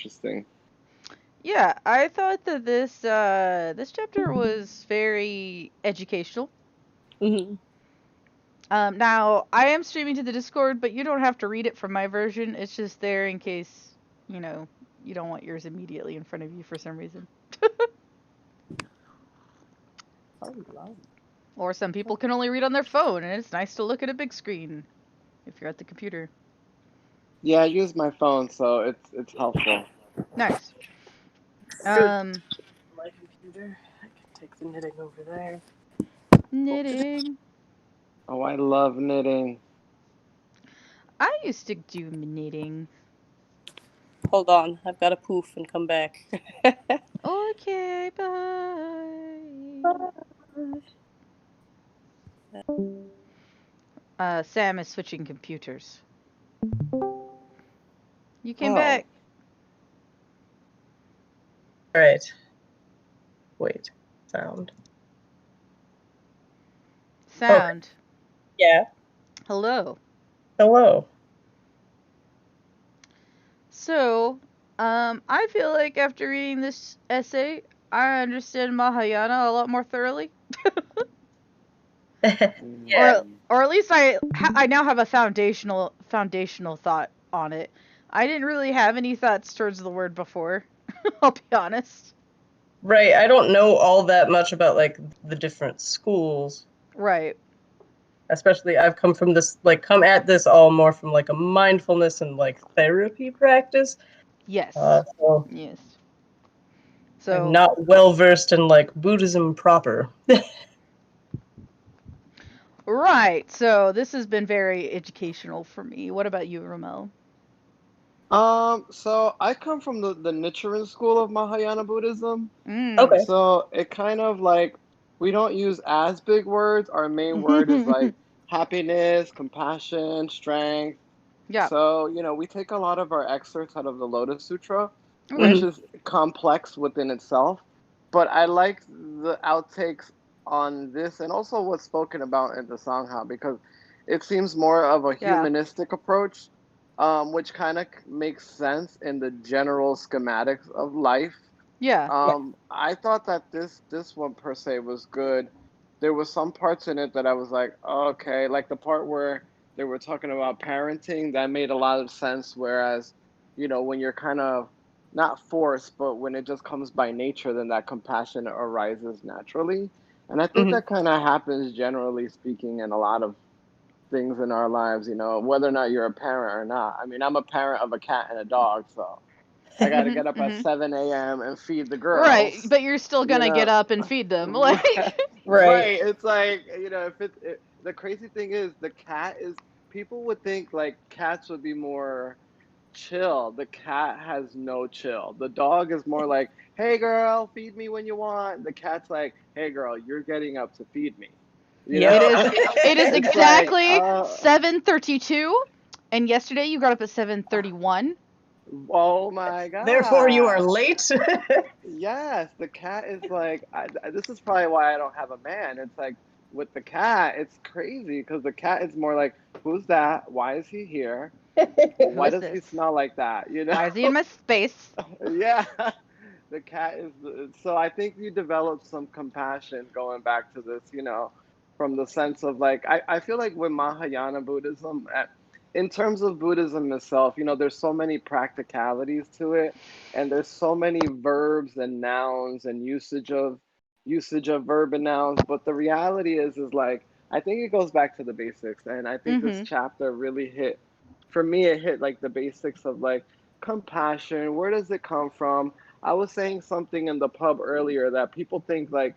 interesting. Yeah, I thought that this chapter was very educational. Mm-hmm. Now I am streaming to the Discord, but you don't have to read it from my version. It's just there in case, you know, you don't want yours immediately in front of you for some reason. Or some people can only read on their phone, and it's nice to look at a big screen if you're at the computer. Yeah, I use my phone, so it's helpful. Nice. Good. Um, My computer. I can take the knitting over there. knitting. Oh, I love knitting. I used to do knitting. Hold on, I've got to poof and come back. Okay, bye. Sam is switching computers. You came Oh, back. All right. Wait. Sound. Sound. Yeah. Hello. Hello. So, I feel like after reading this essay, I understand Mahayana a lot more thoroughly. Yeah. Or at least I now have a foundational thought on it. I didn't really have any thoughts towards the word before. I'll be honest. Right. I don't know all that much about like the different schools. Right. Especially I've come at this all more from like a mindfulness and like therapy practice. Yes. So Yes. I'm So, not well versed in like Buddhism proper. right. So, this has been very educational for me. What about you, Romel? so I come from the Nichiren school of Mahayana Buddhism. Mm. Okay. So it kind of like we don't use as big words. Our main word is like happiness, compassion, strength. Yeah. So, we take a lot of our excerpts out of the Lotus Sutra, which Okay. Mhm. is complex within itself. But I like the outtakes on this and also what's spoken about in the Sangha because it seems more of a Yeah. humanistic approach, which kind of makes sense in the general schematics of life. Yeah. I thought that this one per se was good. There was some parts in it that I was like, okay, like the part where they were talking about parenting, that made a lot of sense. Whereas, when you're kind of not forced, but when it just comes by nature, then that compassion arises naturally. And I think Mhm. that kind of happens generally speaking in a lot of things in our lives, whether or not you're a parent or not. I mean, I'm a parent of a cat and a dog, so I got to Mhm. get up at Mhm. 7 a.m. and feed the Right, girls. but you're still You gonna get know, up and feed them. right? Like, Right. Right. It's like if the crazy thing is the cat is people would think like cats would be more chill. The cat has no chill. The dog is more like, hey girl, feed me when you want. The cat's like, hey girl, you're getting up to feed me. You Yep. it know, is. It is it's like, exactly 7:32, and yesterday you got up at 7:31. oh my Therefore, you are god. late. Yes, the cat is like, this is probably why I don't have a man. It's like with the cat, it's crazy because the cat is more like, who's that? Why is he here? Who Why is does he this? smell like that? Why is he in my space? Yeah, the cat is. So I think you develop some compassion going back to this, from the sense of like, I feel like with Mahayana Buddhism, in terms of Buddhism itself, there's so many practicalities to it, and there's so many verbs and nouns and usage of verb and nouns. But the reality is like, I think it goes back to the basics, and I think this Mhm. chapter really hit. For me, it hit like the basics of like compassion. Where does it come from? I was saying something in the pub earlier that people think like,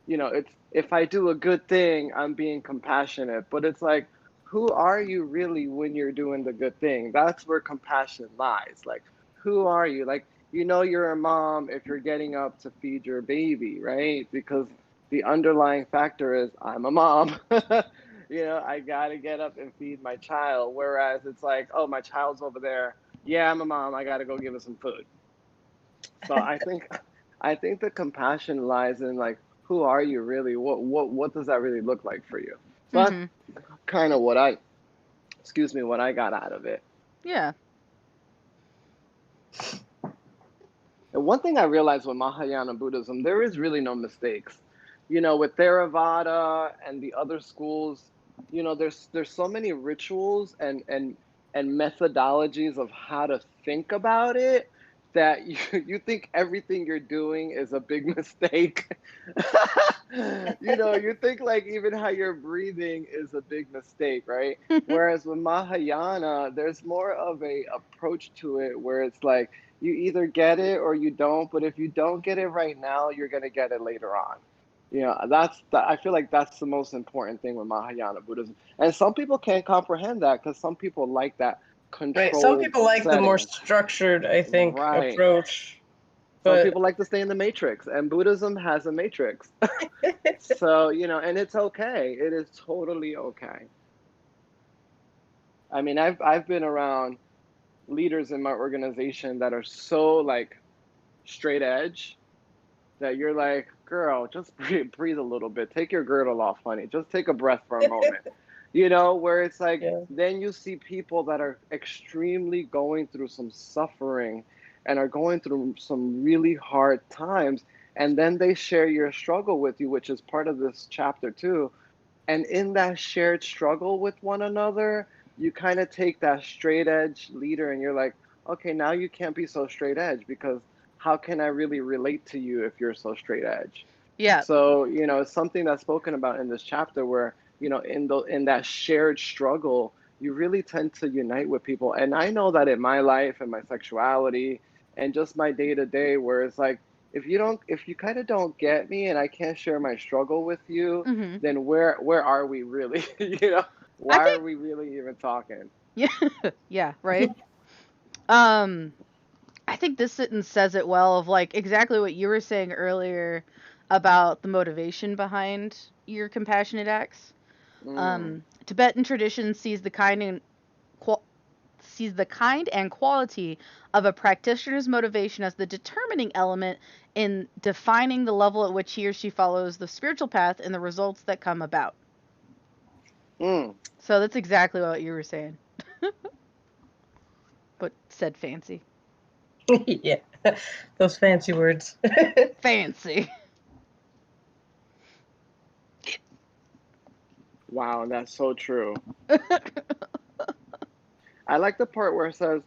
it's if I do a good thing, I'm being compassionate. But it's like, who are you really when you're doing the good thing? That's where compassion lies. Like, who are you? Like, you're a mom if you're getting up to feed your baby, right? Because the underlying factor is I'm a mom. I gotta get up and feed my child. Whereas it's like, oh, my child's over there. Yeah, I'm a mom. I gotta go give her some food. So I think the compassion lies in like who are you really? What does that really look like for you? So that's Mhm. kind of what I got out of it. Yeah. one thing I realized with Mahayana Buddhism, there is really no mistakes. With Theravada and the other schools, there's so many rituals and methodologies of how to think about it that you think everything you're doing is a big mistake. You think like even how you're breathing is a big mistake, right? Whereas with Mahayana, there's more of a approach to it where it's like you either get it or you don't, but if you don't get it right now, you're gonna get it later on. I feel like that's the most important thing with Mahayana Buddhism. And some people can't comprehend that because some people like that Right. Some controlled people like the more setting. structured, I think, Right. approach. Some But people like to stay in the matrix, and Buddhism has a matrix. So, and it's okay. It is totally okay. I mean, I've been around leaders in my organization that are so like straight edge that you're like, girl, just breathe a little bit. Take your girdle off, honey. Just take a breath for a moment. Where it's like, yeah. then you see people that are extremely going through some suffering and are going through some really hard times. And then they share your struggle with you, which is part of this chapter too. And in that shared struggle with one another, you kind of take that straight edge leader and you're like, okay, now you can't be so straight edge because how can I really relate to you if you're so straight edge? Yeah. So, it's something that's spoken about in this chapter where, in that shared struggle, you really tend to unite with people. And I know that in my life and my sexuality and just my day to day, where it's like, if you kind of don't get me and I can't share my struggle with you, Mm-hmm. then where are we really? I Why are think. we really even talking? Yeah. Yeah. Right. Um. I think this sentence says it well of like exactly what you were saying earlier about the motivation behind your compassionate acts. Mm, Tibetan tradition sees the kind and quality of a practitioner's motivation as the determining element in defining the level at which he or she follows the spiritual path and the results that come about. mm. So that's exactly what you were saying, but said fancy. Yeah. Those fancy words. Fancy. Wow, that's so true. I like the part where it says,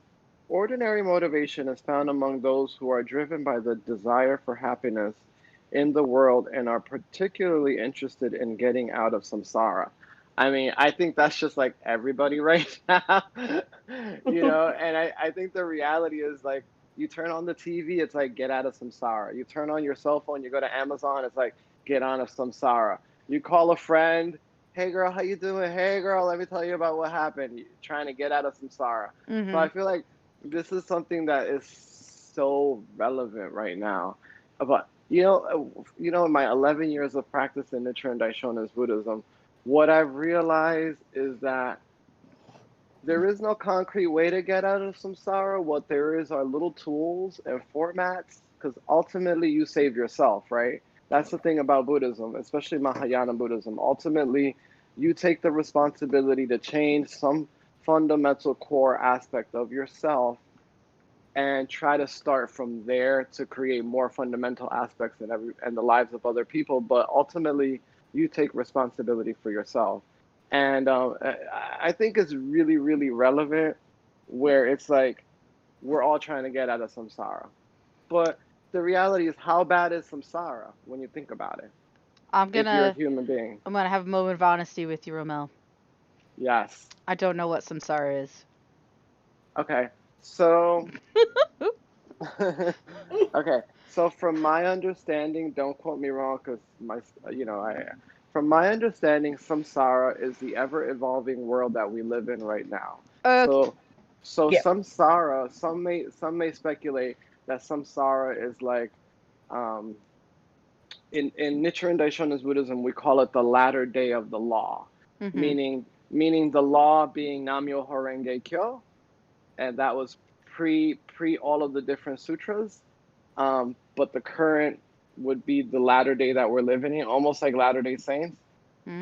ordinary motivation is found among those who are driven by the desire for happiness in the world and are particularly interested in getting out of samsara. I mean, I think that's just like everybody right now. And I think the reality is like you turn on the TV, it's like get out of samsara. You turn on your cell phone, you go to Amazon, it's like get out of samsara. You call a friend, hey girl, how you doing? Hey girl, let me tell you about what happened. You're trying to get out of samsara. So Mhm. I feel like this is something that is so relevant right now. But in my 11 years of practice in Nichiren Daishonin's Buddhism, what I've realized is that there is no concrete way to get out of samsara. What there is are little tools and formats, because ultimately you save yourself, right? That's the thing about Buddhism, especially Mahayana Buddhism. Ultimately, you take the responsibility to change some fundamental core aspect of yourself and try to start from there to create more fundamental aspects in the lives of other people. But ultimately, you take responsibility for yourself. And I think it's really, really relevant where it's like we're all trying to get out of samsara. But the reality is, how bad is samsara when you think about it? I'm If you're a gonna human being, I'm gonna have a moment of honesty with you, Romel. yes. I don't know what samsara is. Okay. So, okay. So from my understanding, don't quote me wrong, because from my understanding, samsara is the ever-evolving world that we live in right now. Okay. So Yeah. samsara, some may speculate that samsara is like, um, in Nichiren Daishonin's Buddhism, we call it the latter day of the law, Mhm. meaning the law being Namyo Horenge Kyo, and that was pre all of the different sutras. But the current would be the latter day that we're living in, almost like Latter Day Saints.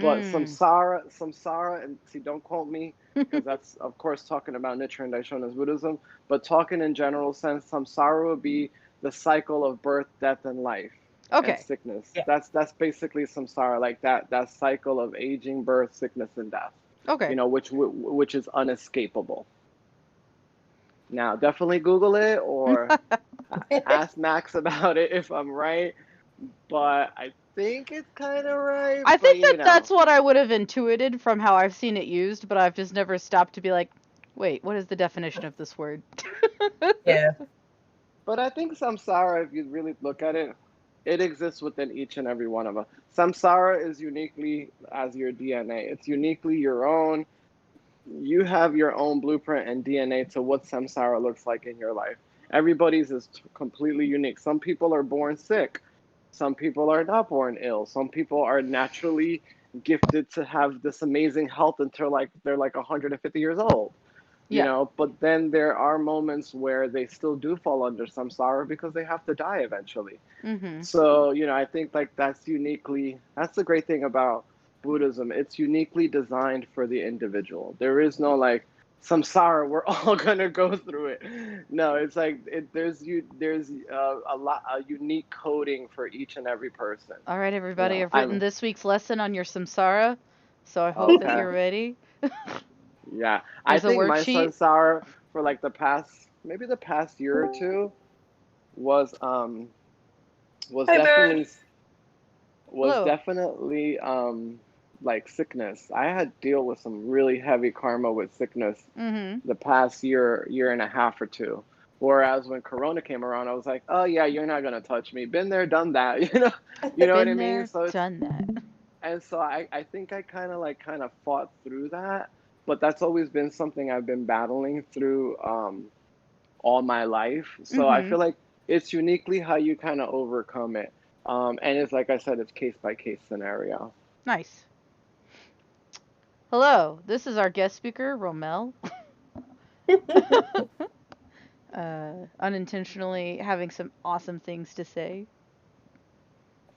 But Mm. samsara, and see, don't quote me because that's of course talking about Nichiren Daishonin's Buddhism. But talking in general sense, samsara would be the cycle of birth, death, and life and Okay. sickness. Yeah. That's basically samsara, like that cycle of aging, birth, sickness, and death. Okay. Which is unescapable. Now, definitely Google it or ask Max about it if I'm right, but I think it's kind of right, I but think that that's what I would have intuited from how I've seen it used, but I've just never stopped to be like, wait, what is the definition of this word? Yeah. But I think samsara, if you really look at it, it exists within each and every one of us. Samsara is uniquely as your DNA. It's uniquely your own. You have your own blueprint and DNA to what samsara looks like in your life. Everybody's is completely unique. Some people are born sick. Some people are not born ill. Some people are naturally gifted to have this amazing health until like they're like 150 years old. Yeah. But then there are moments where they still do fall under samsara because they have to die eventually. Mm-hmm. So, I think like that's the great thing about Buddhism. It's uniquely designed for the individual. There is no like samsara, we're all gonna go through it. No, it's like there's a unique coding for each and every person. All right, everybody, I've written I'm this week's lesson on your samsara, so I hope that okay. you're ready. Yeah, I Here's a think my worksheet. samsara for like maybe the past year or two was was Hi, bird. definitely was Hello. definitely like sickness. I had to deal with some really heavy karma with sickness Mm-hmm. the past year and a half or two. Whereas when Corona came around, I was like, oh yeah, you're not gonna touch me. Been there, done that, you know what I Been mean? there, So it's done that. and so I think I kind of fought through that, but that's always been something I've been battling through all my life. So I Mm-hmm. feel like it's uniquely how you kind of overcome it. And it's like I said, it's case by case scenario. Nice. Hello, this is our guest speaker, Romel. Unintentionally having some awesome things to say.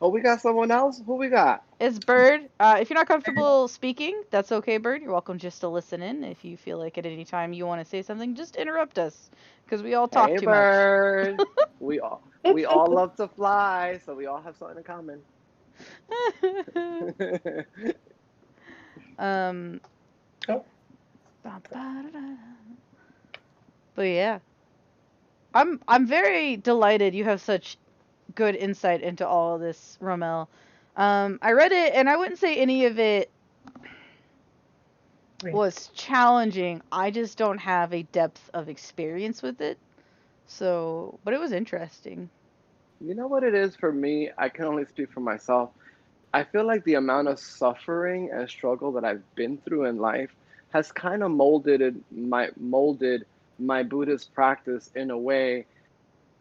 Oh, we got someone else? Who we got? It's Bird. If you're not comfortable speaking, that's okay, Bird. You're welcome just to listen in. If you feel like at any time you want to say something, just interrupt us, because we all talk Hey, too much. bird. We all love to fly, so we all have something in common. um, Oh, but yeah, I'm very delighted you have such good insight into all of this, Romel. I read it, and I wouldn't say any of it wait. was challenging. I just don't have a depth of experience with it. So, but it was interesting. You know what it is for me? I can only speak for myself. I feel like the amount of suffering and struggle that I've been through in life has kind of molded my Buddhist practice in a way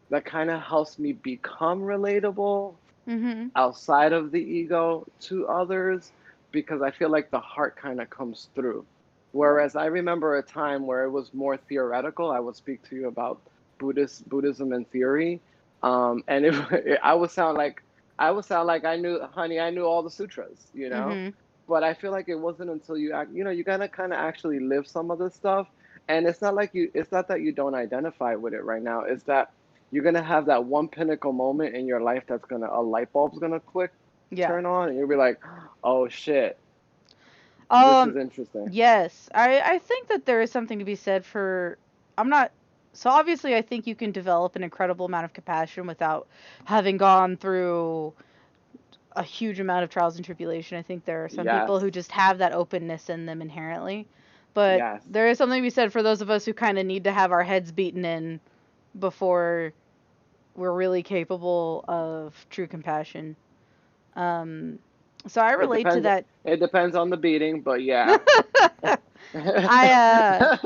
that kind of helps me become relatable Mhm. outside of the ego to others because I feel like the heart kind of comes through. Whereas I remember a time where it was more theoretical. I would speak to you about Buddhism in theory, and I would sound like I knew, honey, I knew all the sutras. Mhm. But I feel like it wasn't until you gotta kind of actually live some of this stuff, and it's not that you don't identify with it right now. It's that you're gonna have that one pinnacle moment in your life that's gonna a light bulb's gonna click, Yeah. turn on, and you'll be like, oh shit, this is Um interesting. yes. I think that there is something to be said for I'm not so obviously I think you can develop an incredible amount of compassion without having gone through a huge amount of trials and tribulation. I think there are some Yes, people who just have that openness in them inherently. But yes. there is something to be said for those of us who kind of need to have our heads beaten in before we're really capable of true compassion. Um, so I It relate to depends. that. It depends on the beating, but yeah. I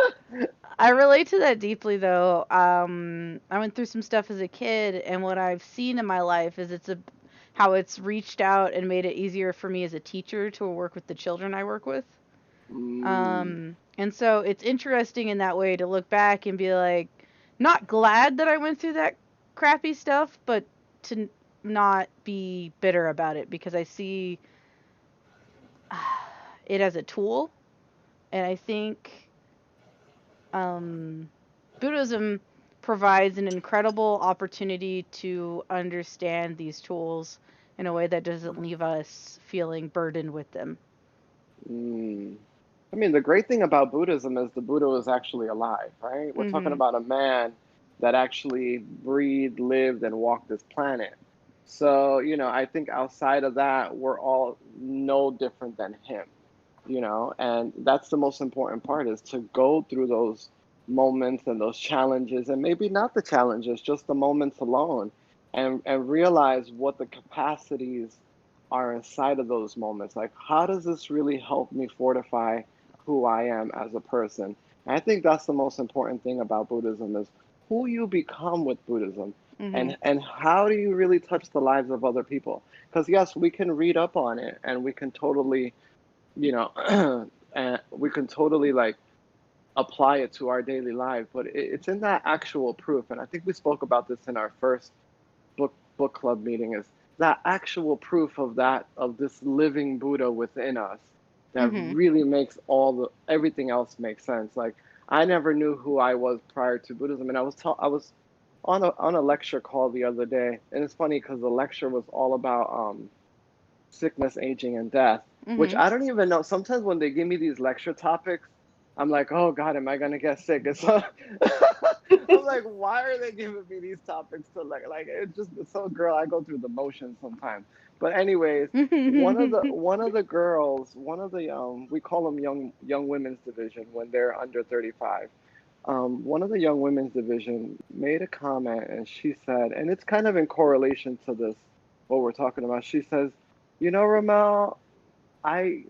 I relate to that deeply though. I went through some stuff as a kid, and what I've seen in my life is how it's reached out and made it easier for me as a teacher to work with the children I work with. Mm, And so it's interesting in that way to look back and be like, not glad that I went through that crappy stuff, but to not be bitter about it because I see it as a tool. And I think um, Buddhism provides an incredible opportunity to understand these tools in a way that doesn't leave us feeling burdened with them. Mm. I mean, the great thing about Buddhism is the Buddha was actually alive, right? We're talking Mhm. about a man that actually breathed, lived, and walked this planet. So, I think outside of that, we're all no different than him, and that's the most important part is to go through those moments and those challenges, and maybe not the challenges, just the moments alone, and realize what the capacities are inside of those moments. Like, how does this really help me fortify who I am as a person? And I think that's the most important thing about Buddhism is who you become with Buddhism, Mhm. and how do you really touch the lives of other people? Because yes, we can read up on it and we can totally, and we can totally like apply it to our daily life, but it's in that actual proof. And I think we spoke about this in our first book club meeting, is that actual proof of this living Buddha within us that Mhm. really makes everything else make sense. Like, I never knew who I was prior to Buddhism, and I was on a lecture call the other day, and it's funny because the lecture was all about sickness, aging, and death, which Mhm. I don't even know. Sometimes when they give me these lecture topics, I'm like, oh God, am I gonna get sick? It's so, I'm like, why are they giving me these topics to like it's so girl, I go through the motions sometimes. But anyways, one of the girls, one of the we call them young women's division when they're under 35. One of the young women's division made a comment and she said, and it's kind of in correlation to this, what we're talking about. She says, Ramel, I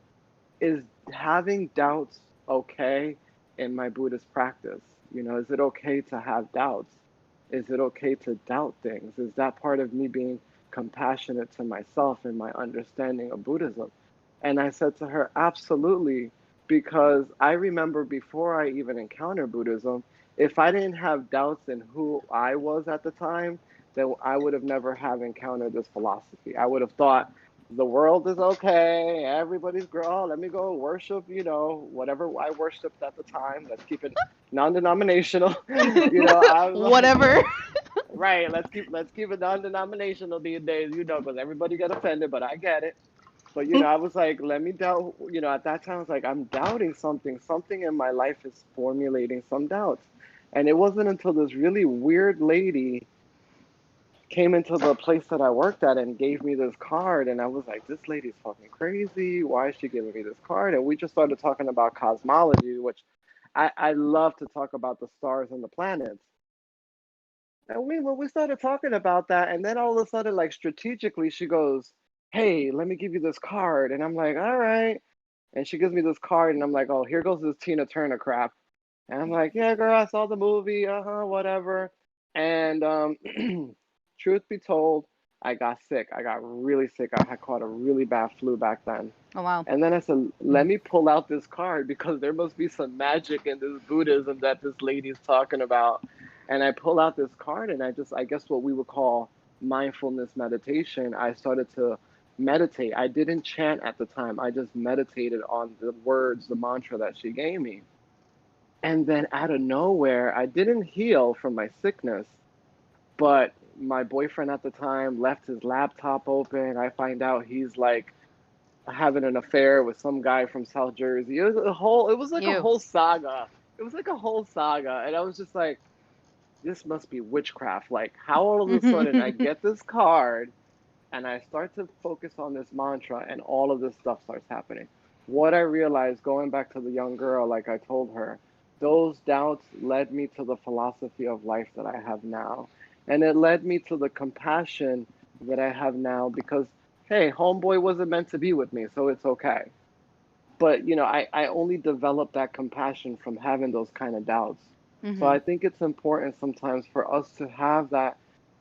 is having doubts okay in my Buddhist practice? Is it okay to have doubts? Is it okay to doubt things? Is that part of me being compassionate to myself and my understanding of Buddhism? And I said to her, absolutely, because I remember before I even encountered Buddhism, if I didn't have doubts in who I was at the time, then I would have never have encountered this philosophy. I would have thought the world is okay, everybody's girl, let me go worship, whatever I worshipped at the time. Let's keep it non-denominational. I was like, Whatever. right, let's keep it non-denominational these days, because everybody get offended, but I get it. But I was like, let me doubt. At that time, I was like, I'm doubting something. Something in my life is formulating some doubts. And it wasn't until this really weird lady came into the place that I worked at and gave me this card, and I was like, this lady's fucking crazy. Why is she giving me this card? And we just started talking about cosmology, which I love to talk about the stars and the planets. And when we started talking about that, and then all of a sudden, like strategically, she goes, "Hey, let me give you this card," and I'm like, "All right." And she gives me this card, and I'm like, "Oh, here goes this Tina Turner crap." And I'm like, "Yeah, girl, I saw the movie, whatever." And truth be told, I got sick. I got really sick. I had caught a really bad flu back then. Oh wow. And then I said, let me pull out this card because there must be some magic in this Buddhism that this lady's talking about. And I pull out this card and I guess what we would call mindfulness meditation. I started to meditate. I didn't chant at the time. I just meditated on the words, the mantra that she gave me. And then out of nowhere, I didn't heal from my sickness, but my boyfriend at the time left his laptop open. I find out he's like having an affair with some guy from South Jersey. It was like a You. whole saga. It was like a whole saga. And I was just like, this must be witchcraft. Like, how all of a sudden I get this card and I start to focus on this mantra and all of this stuff starts happening. What I realized going back to the young girl, like I told her, those doubts led me to the philosophy of life that I have now. And it led me to the compassion that I have now because, hey, homeboy wasn't meant to be with me, so it's okay. But, I only developed that compassion from having those kind of doubts. So Mhm. I think it's important sometimes for us to have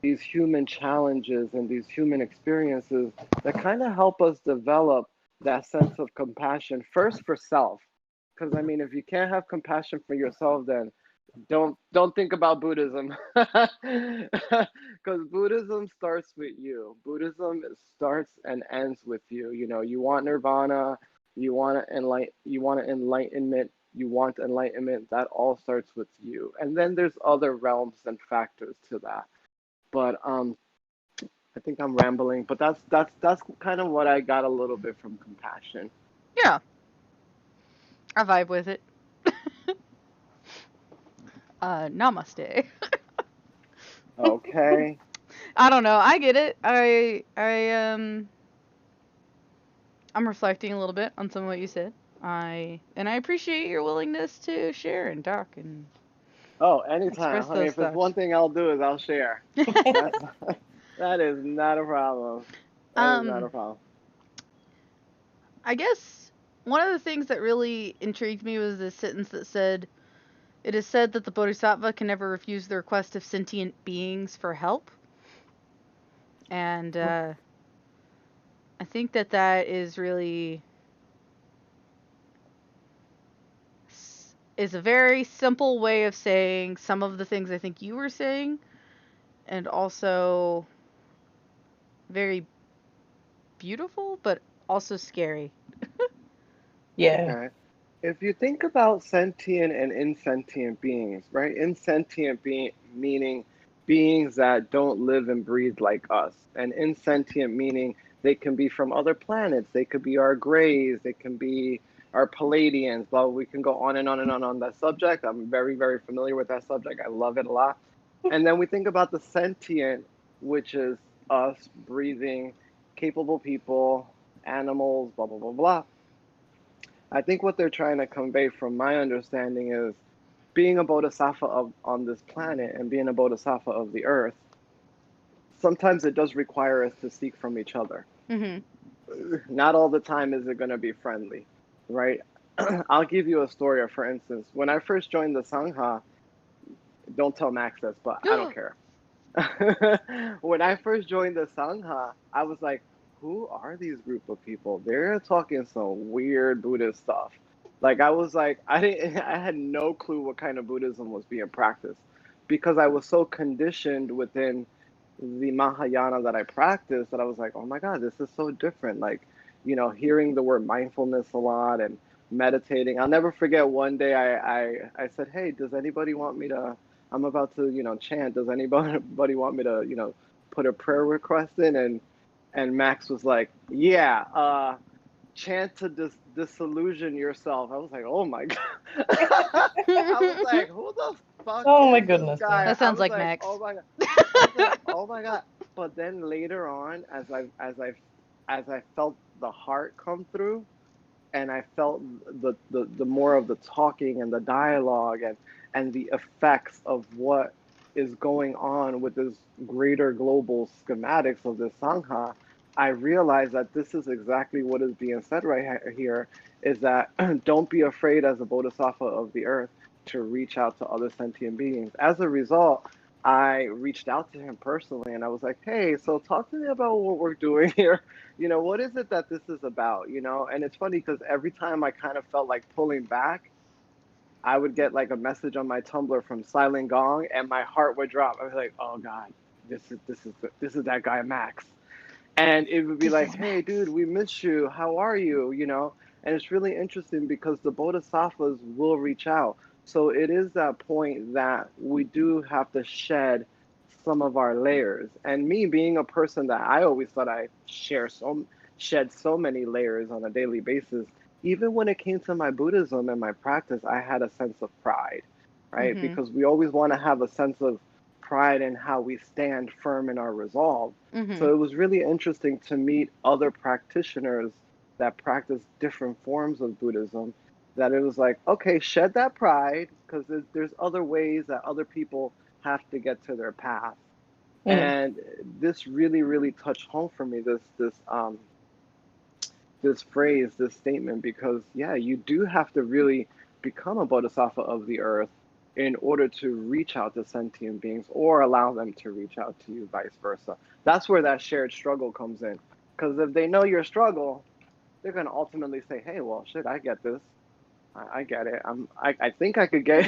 these human challenges and these human experiences that kind of help us develop that sense of compassion first for self. Because I mean, if you can't have compassion for yourself, then don't think about Buddhism. Because Buddhism starts with you. Buddhism starts and ends with you. You want nirvana, you want enlightenment you want enlightenment, that all starts with you. And then there's other realms and factors to that. But I think I'm rambling, but that's kind of what I got a little bit from compassion. Yeah, I vibe with it. Namaste. Okay. I don't know. I get it. I'm reflecting a little bit on some of what you said. I appreciate your willingness to share and talk and Oh, anytime, express honey. those If it's thoughts. one thing I'll do is I'll share. That's that is not a problem. That is not a um, problem. I guess one of the things that really intrigued me was this sentence that said, "It is said that the Bodhisattva can never refuse the request of sentient beings for help." And I think that that is really is a very simple way of saying some of the things I think you were saying, and also very beautiful, but also scary. Yeah. Okay. If you think about sentient and insentient beings, right? Insentient being meaning beings that don't live and breathe like us, and insentient meaning they can be from other planets. They could be our Greys. They can be our Palladians. But we can go on and on and on that subject. I'm very, very familiar with that subject. I love it a lot. And then we think about the sentient, which is us breathing, capable people, animals, blah, blah, blah, blah. I think what they're trying to convey, from my understanding, is being a bodhisattva on this planet and being a bodhisattva of the earth. Sometimes it does require us to seek from each other. Mhm. Not all the time is it going to be friendly, right? I'll give you a story. For instance, when I first joined the Sangha, don't tell Max this, but I don't care. When I first joined the Sangha, I was like, who are these group of people? They're talking some weird Buddhist stuff. Like I was like, I had no clue what kind of Buddhism was being practiced because I was so conditioned within the Mahayana that I practiced that I was like, oh my God, this is so different. Like, hearing the word mindfulness a lot and meditating. I'll never forget one day I said, hey, does anybody want me to, I'm about to, chant. Does anybody want me to, put a prayer request in? And Max was like, yeah, chant to disillusion yourself. I was like, oh my God. I was like, who the fuck Oh my is this goodness, guy? no. That I sounds was like like, Max. oh my God. I was like, oh my God. But then later on, as I felt the heart come through, and I felt the more of the talking and the dialogue and the effects of what is going on with this greater global schematics of this Sangha, I realized that this is exactly what is being said right here, is that don't be afraid as a bodhisattva of the earth to reach out to other sentient beings. As a result, I reached out to him personally and I was like, hey, so talk to me about what we're doing here. What is it that this is about? And it's funny because every time I kind of felt like pulling back, I would get like a message on my Tumblr from Silent Gong and my heart would drop. I was like, oh God, this is that guy Max. And it would be This like, is hey, Max. dude, we miss you. How are you? And it's really interesting because the bodhisattvas will reach out. So it is that point that we do have to shed some of our layers. And me being a person that I always thought I shed so many layers on a daily basis, even when it came to my Buddhism and my practice, I had a sense of pride, right? Mhm. Because we always want to have a sense of pride in how we stand firm in our resolve. So Mhm. it was really interesting to meet other practitioners that practice different forms of Buddhism. That it was like, okay, shed that pride because there's other ways that other people have to get to their path. Mhm. And this really, really touched home for me. This phrase, this statement, because yeah, you do have to really become a bodhisattva of the earth in order to reach out to sentient beings or allow them to reach out to you, vice versa. That's where that shared struggle comes in. Because if they know your struggle, they're going to ultimately say, hey, well, shit, I get this. I get it. I think I could get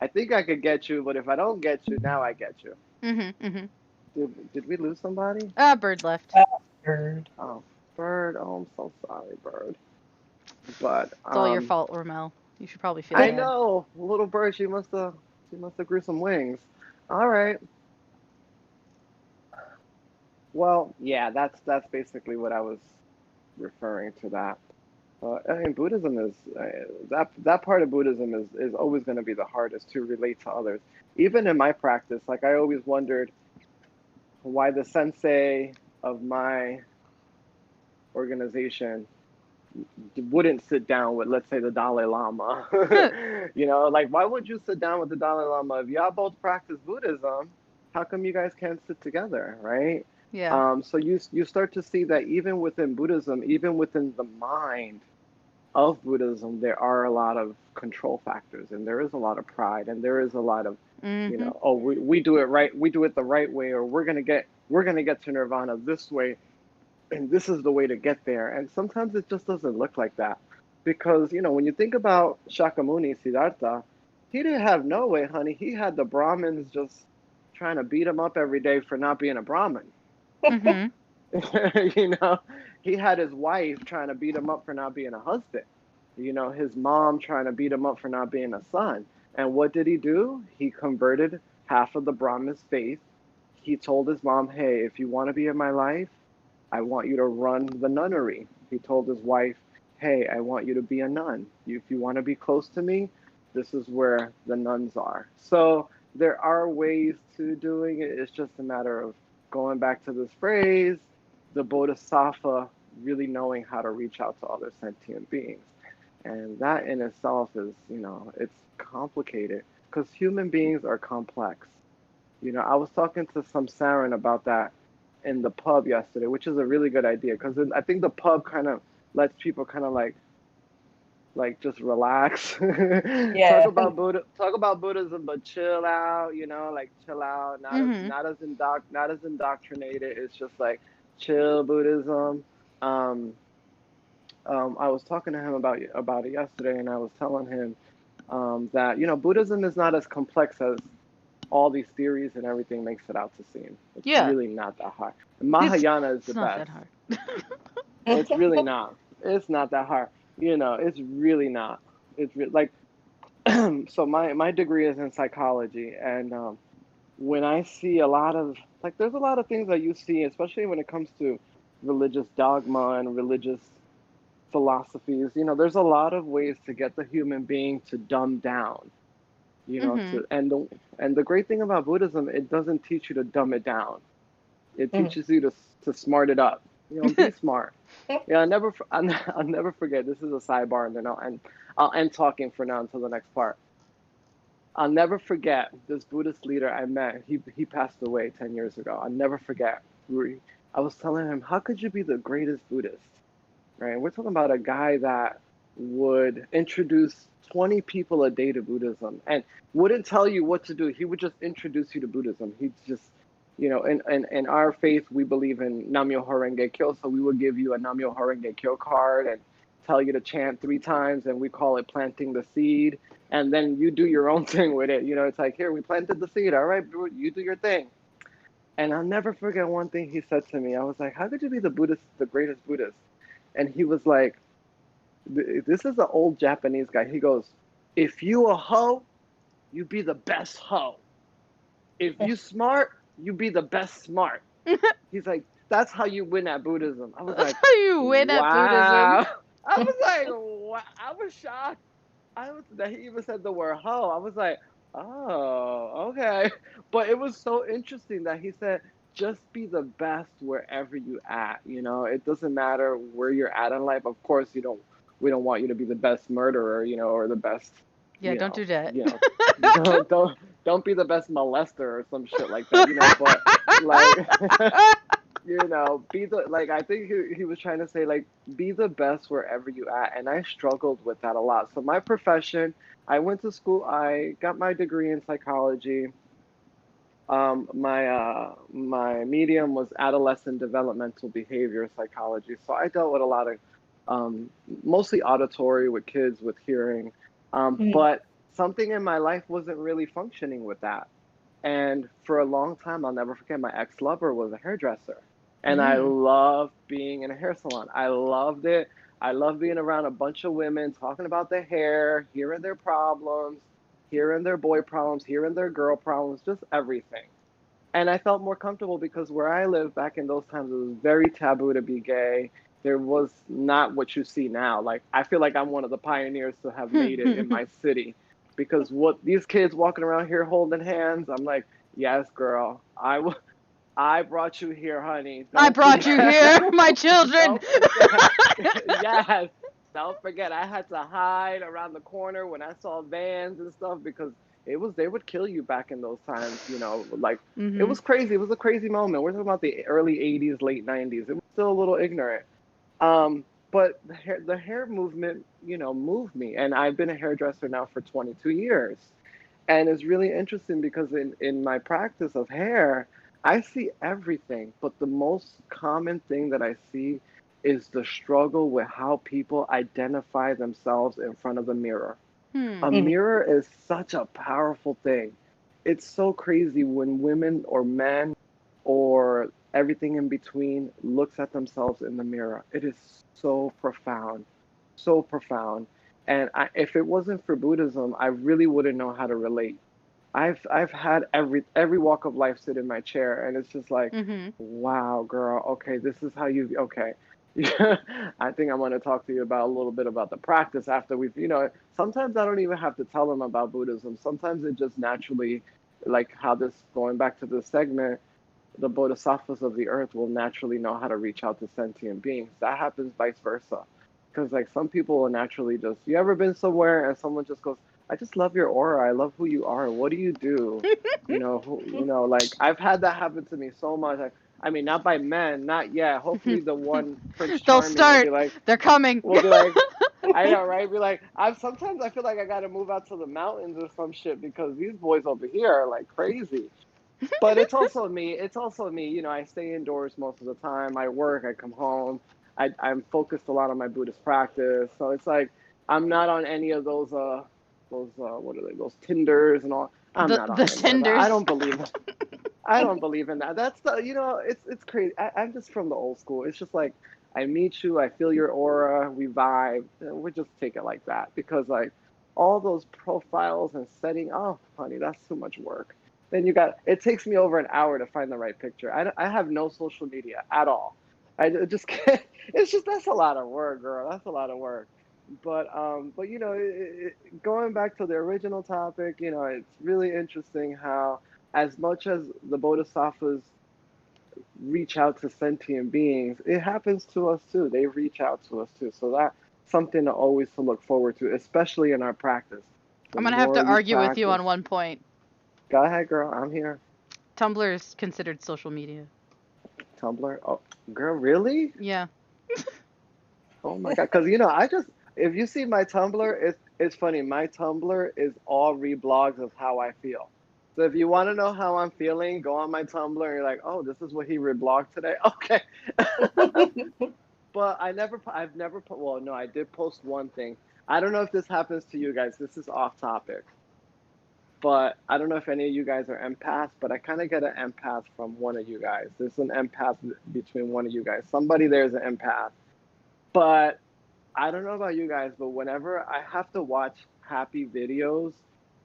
I think I could get you, but if I don't get you, now I get you. Mhm. Mhm. Did we lose somebody? Ah, bird left. Bird. Oh, Bird. Oh, I'm so sorry, Bird. But It's all your fault, Romel. You should probably feel I bad. know, little bird. She must have grew some wings. All right. Well, yeah, that's basically what I was referring to. That. I mean, Buddhism is that part of Buddhism is always going to be the hardest to relate to others. Even in my practice, like I always wondered why the sensei of my organization wouldn't sit down with, let's say, the Dalai Lama. You know, like why would you sit down with the Dalai Lama if y'all both practice Buddhism? How come you guys can't sit together, right? Yeah. So you start to see that even within Buddhism, even within the mind of Buddhism, there are a lot of control factors, and there is a lot of pride, and there is a lot of, you Mm-hmm. know, oh, we do it right, we do it the right way, or we're gonna get to nirvana this way, and this is the way to get there. And sometimes it just doesn't look like that, because you know when you think about Shakyamuni Siddhartha, he didn't have no way, honey. He had the Brahmins just trying to beat him up every day for not being a Brahmin. Mm-hmm. You know, he had his wife trying to beat him up for not being a husband. You know, his mom trying to beat him up for not being a son. And what did he do? He converted half of the Brahmin's faith. He told his mom, hey, if you want to be in my life, I want you to run the nunnery. He told his wife, hey, I want you to be a nun. If you want to be close to me, this is where the nuns are. So there are ways to doing it. It's just a matter of going back to this phrase, the Bodhisattva really knowing how to reach out to other sentient beings. And that in itself is, you know, it's complicated because human beings are complex. You know, I was talking to some Saren about that in the pub yesterday, which is a really good idea because I think the pub kind of lets people kind of like just relax, Yeah. talk about Buddhism, but chill out. You know, like chill out, Mm-hmm. not as indoctrinated. It's just like chill Buddhism. Um, I was talking to him about it yesterday, and I was telling him that you know Buddhism is not as complex as all these theories and everything makes it out to seem. It's Yeah. really not that hard. It's Mahayana is the it's not that best. hard. It's really not. It's not that hard. You know, it's really not. Like so my degree is in psychology, and when I see a lot of like there's a lot of things that you see, especially when it comes to religious dogma and religious philosophies. You know, there's a lot of ways to get the human being to dumb down. You know, Mm-hmm. to and the great thing about Buddhism, it doesn't teach you to dumb it down. It Mhm. teaches you to smart it up. You know, be smart. Yeah, I'll never forget. This is a sidebar, and then I'll end talking for now until the next part. I'll never forget this Buddhist leader I met. He passed away 10 years ago. I'll never forget. I was telling him, how could you be the greatest Buddhist? Right? We're talking about a guy that would introduce 20 people a day to Buddhism and wouldn't tell you what to do. He would just introduce you to Buddhism. He'd just, you know, in our faith, we believe in Nam-myoho Renge Kyo, so we would give you a Nam-myoho Renge Kyo card and tell you to chant 3 times, and we call it planting the seed. And then you do your own thing with it. You know, it's like, here, we planted the seed. All right, you do your thing. And I'll never forget one thing he said to me. I was like, how could you be the greatest Buddhist? And he was like, this is an old Japanese guy. He goes, if you a hoe, you be the best hoe. If you smart, you be the best smart. He's like, that's how you win at Buddhism. I was That's like, how you win at Buddhism. wow. I was like, wow. I was shocked. I was that he even said the word hoe. I was like, oh, okay. But it was so interesting that he said, just be the best wherever you at. You know, it doesn't matter where you're at in life. Of course, we don't want you to be the best murderer, you know, or the best, Yeah, don't do that. you know, don't be the best molester or some shit like that, you know. But like, you know, be the like. I think he was trying to say like, be the best wherever you at, and I struggled with that a lot. So my profession, I went to school. I got my degree in psychology. My medium was adolescent developmental behavior psychology. So I dealt with a lot of mostly auditory with kids with hearing, Mhm. but something in my life wasn't really functioning with that. And for a long time, I'll never forget, my ex-lover was a hairdresser. And I Mm. loved being in a hair salon. I loved it. I love being around a bunch of women talking about their hair, hearing their problems, hearing their boy problems, hearing their girl problems, just everything. And I felt more comfortable because where I lived back in those times, it was very taboo to be gay. There was not what you see now. Like, I feel like I'm one of the pioneers to have made it in my city because what these kids walking around here holding hands, I'm like, yes, girl, I brought you here, honey. I Don't brought you here, forget. my children. Don't forget. Yes. Don't forget. I had to hide around the corner when I saw vans and stuff because they would kill you back in those times, like it Mhm. was crazy. It was a crazy moment. We're talking about the early 80s, late 90s. It was still a little ignorant. But the hair movement, moved me. And I've been a hairdresser now for 22 years. And it's really interesting because in my practice of hair, I see everything, but the most common thing that I see is the struggle with how people identify themselves in front of the mirror. Hmm. A Mhm. mirror is such a powerful thing. It's so crazy when women or men or everything in between looks at themselves in the mirror. It is so profound, so profound. And if it wasn't for Buddhism, I really wouldn't know how to relate. I've had every walk of life sit in my chair, and it's just like, Mhm. wow, girl. Okay, this is how you. Okay, yeah, I think I want to talk to you about a little bit about the practice after we've. Sometimes I don't even have to tell them about Buddhism. Sometimes it just naturally, like how this going back to this segment, the bodhisattvas of the earth will naturally know how to reach out to sentient beings. That happens vice versa. Because like some people will naturally just, you ever been somewhere and someone just goes, I just love your aura. I love who you are. What do you do? Like I've had that happen to me so much. I mean, not by men, not yet. Hopefully the one Prince They'll Charming start. They're coming. will be like, I know, right? Be like, sometimes I feel like I gotta move out to the mountains or some shit because these boys over here are like crazy. But it's also me. It's also me. I stay indoors most of the time. I work. I come home. I'm focused a lot on my Buddhist practice. So it's like I'm not on any of those what are they? Those Tinders and all. I'm not The on any of that. I cinders. don't believe it. I don't believe in that. That's it's crazy. I'm just from the old school. It's just like I meet you, I feel your aura, we vibe, and we just take it like that because like all those profiles and setting. Oh, honey, that's too much work. Then it takes me over an hour to find the right picture. I have no social media at all. Just can't. It's just that's a lot of work, girl. That's a lot of work. But going back to the original topic, it's really interesting how as much as the bodhisattvas reach out to sentient beings, it happens to us too. They reach out to us too. So that's something to always to look forward to, especially in our practice. The I'm gonna have to more we argue with you practice, on one point. go ahead, girl. I'm here. Tumblr is considered social media. Tumblr. Oh, girl, really? Yeah. Oh my God. Because if you see my Tumblr, it's funny. My Tumblr is all reblogs of how I feel. So if you want to know how I'm feeling, go on my Tumblr and you're like, oh, this is what he reblogged today. Okay. But I've never put. Well, no, I did post one thing. I don't know if this happens to you guys. This is off topic. But I don't know if any of you guys are empaths, but I kind of get an empath from one of you guys. There's an empath between one of you guys. Somebody there's an empath. But I don't know about you guys, but whenever I have to watch happy videos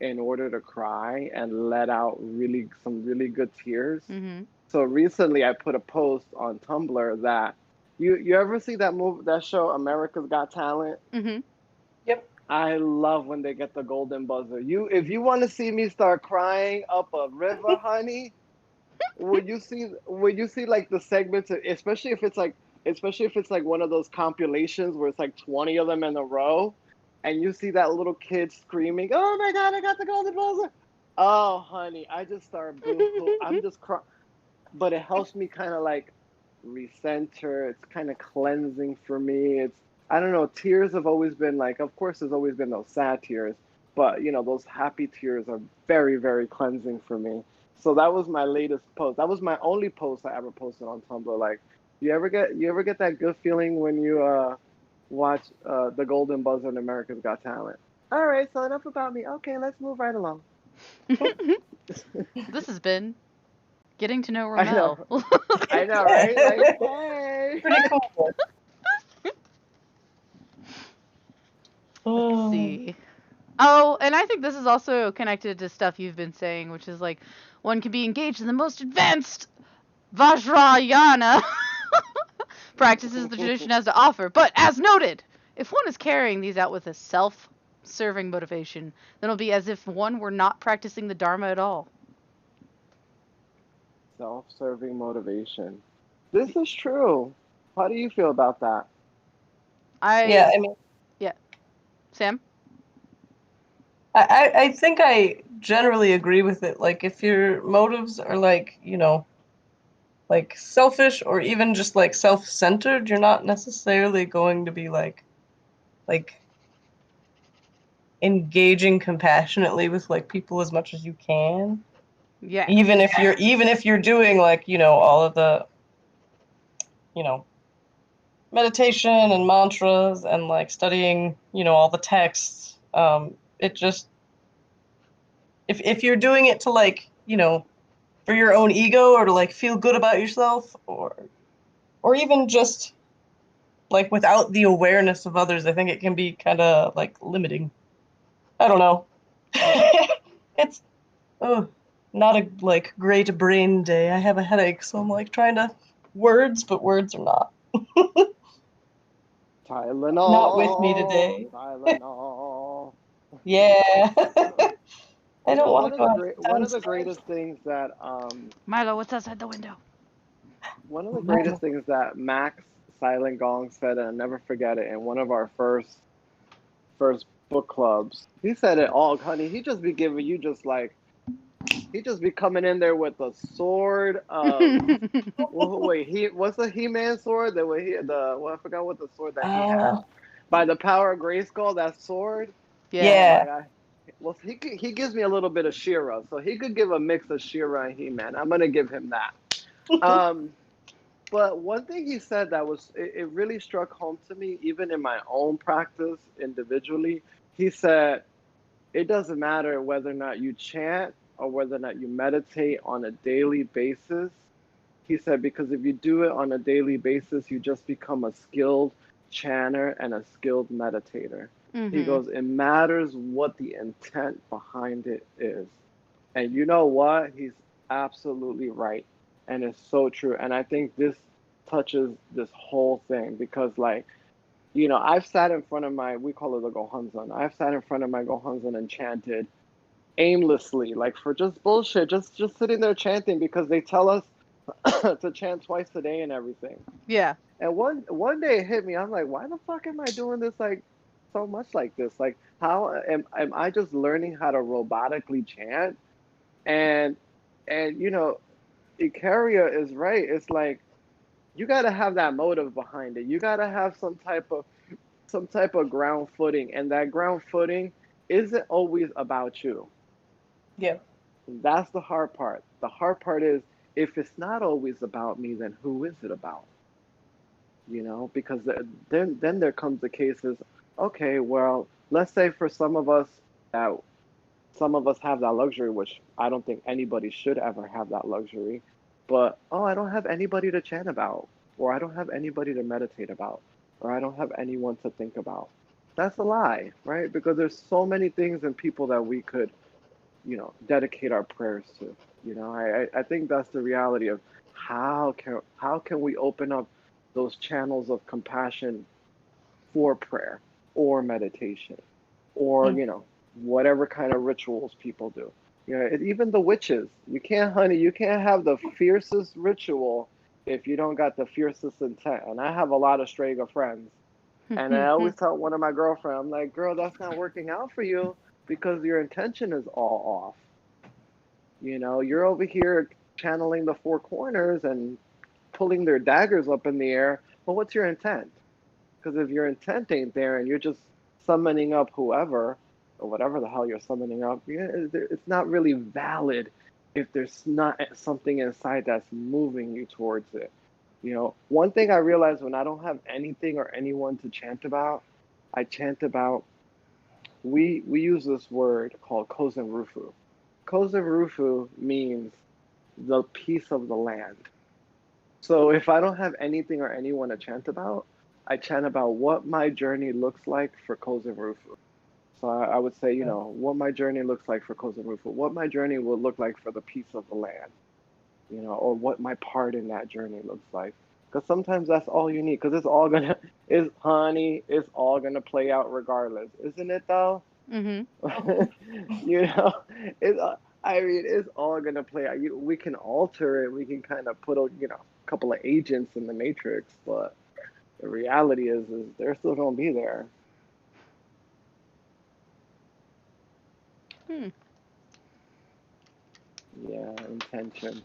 in order to cry and let out some really good tears. Mhm. So recently I put a post on Tumblr that you ever see that show America's Got Talent? Mhm. Yep. I love when they get the golden buzzer. If you want to see me start crying up a river, honey, would you see like the segments, especially if it's like one of those compilations where it's like 20 of them in a row, and you see that little kid screaming, "Oh my God, I got the golden buzzer!" Oh, honey, I just start boo-hoo. I'm just crying, but it helps me kind of like recenter. It's kind of cleansing for me. I don't know. Tears have always been like, of course, there's always been those sad tears, but those happy tears are very, very cleansing for me. So that was my latest post. That was my only post I ever posted on Tumblr. Like, you ever get that good feeling when you watch the Golden Buzzer in America's Got Talent? All right, so enough about me. Okay, let's move right along. This has been getting to know I Ramel. know, I know, right? Like, hey. Pretty cool. Let's see. Oh, and I think this is also connected to stuff you've been saying, which is like one can be engaged in the most advanced Vajrayana practices the tradition has to offer. But as noted, if one is carrying these out with a self-serving motivation, then it'll be as if one were not practicing the Dharma at all. Self-serving motivation. This is true. How do you feel about that? Yeah, I mean, yeah. Sam? I think I generally agree with it. Like, if your motives are like, like selfish or even just like self-centered, you're not necessarily going to be like engaging compassionately with like people as much as you can. Yeah. Even if you're doing like, all of the, you know, meditation and mantras and like studying, all the texts, it just if you're doing it to like, for your own ego or to like feel good about yourself or even just like without the awareness of others, I think it can be kind of like limiting. I don't know. It's not a like great brain day. I have a headache, so I'm like trying to but words are not not with me Tylenol, today. Tylenol. Yeah. I You don't know, want to go out one of the downstairs. greatest things that Milo, what's outside the window? one of the greatest things that Max Silent Gong said, and I'll never forget it, in one of our first book clubs. He said it all, honey. He just be giving you just like he just be coming in there with a sword of well, wait, what's the He-Man sword? I forgot what the sword that he had. Uh, By the power of Grayskull, that sword. yeah. Oh my yeah. god. Well, he gives me a little bit of She-Ra, so he could give a mix of She-Ra and He-Man. I'm gonna give him that. Um, but one thing he said that it really struck home to me, even in my own practice individually. He said it doesn't matter whether or not you chant or whether or not you meditate on a daily basis. He said, because if you do it on a daily basis, you just become a skilled chanter and a skilled meditator. He Mhm. goes, it matters what the intent behind it is. And you know what? He's absolutely right. And it's so true. And I think this touches this whole thing because, like, I've sat in front of we call it the Gohonzon. I've sat in front of my Gohonzon and chanted aimlessly, like for just bullshit, just sitting there chanting because they tell us to chant twice a day and everything. Yeah. And one day it hit me. I'm like, why the fuck am I doing this like so much like this? Like, how am I just learning how to robotically chant? And Ikaria is right. It's like you got to have that motive behind it. You got to have some type of ground footing, and that ground footing isn't always about you. Yeah. That's the hard part. The hard part is if it's not always about me, then who is it about? Because then there comes the cases. Okay, well, let's say for that some of us have that luxury, which I don't think anybody should ever have that luxury. But I don't have anybody to chant about, or I don't have anybody to meditate about, or I don't have anyone to think about. That's a lie, right? Because there's so many things and people that we could, dedicate our prayers to. I think that's the reality of how can we open up those channels of compassion for prayer or meditation or Mm. whatever kind of rituals people do. Even the witches. You can't have the fiercest ritual if you don't got the fiercest intent. And I have a lot of Strega friends, and I always tell one of my girlfriends, I'm like, girl, that's not working out for you because your intention is all off. You're over here channeling the four corners and pulling their daggers up in the air. Well, what's your intent? Because if your intent ain't there and you're just summoning up whoever or whatever the hell you're summoning up, it's not really valid if there's not something inside that's moving you towards it. One thing I realized when I don't have anything or anyone to chant about, I chant about. We use this word called Kozen Rufu. Kozen Rufu means the peace of the land. So if I don't have anything or anyone to chant about, I chant about what my journey looks like for Kozen Rufu. So I would say, Yeah. what my journey looks like for Kozen Rufu, what my journey will look like for the peace of the land, or what my part in that journey looks like. Because sometimes that's all you need. Because it's all gonna play out regardless, isn't it though? Mm-hmm. you know, it's. I mean, it's all gonna play out. We can alter it. We can kind of put a couple of agents in the matrix, but the reality is they're still gonna be there. Hmm. Yeah, intention.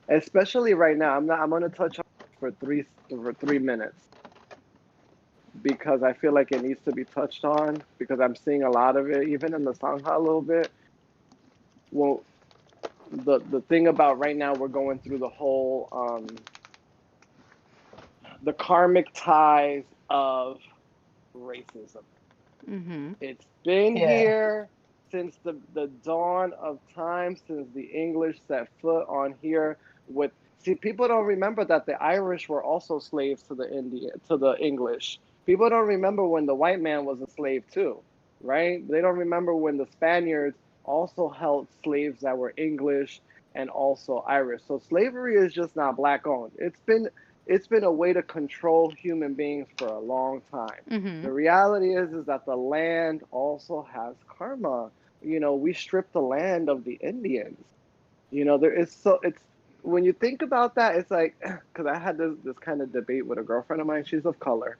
Especially right now. I'm gonna touch on it for 3 minutes because I feel like it needs to be touched on because I'm seeing a lot of it, even in the Sangha a little bit. Well, the thing about right now, we're going through the whole the karmic ties of racism. Mm-hmm. It's been Yeah. here since the dawn of time, since the English set foot on here. With See, people don't remember that the Irish were also slaves to the English. People don't remember when the white man was a slave too, right? They don't remember when the Spaniards also held slaves that were English and also Irish. So slavery is just not black owned. It's been a way to control human beings for a long time. Mm-hmm. The reality is that the land also has karma. We stripped the land of the Indians. There is so it's when you think about that, it's like because I had this kind of debate with a girlfriend of mine. She's of color,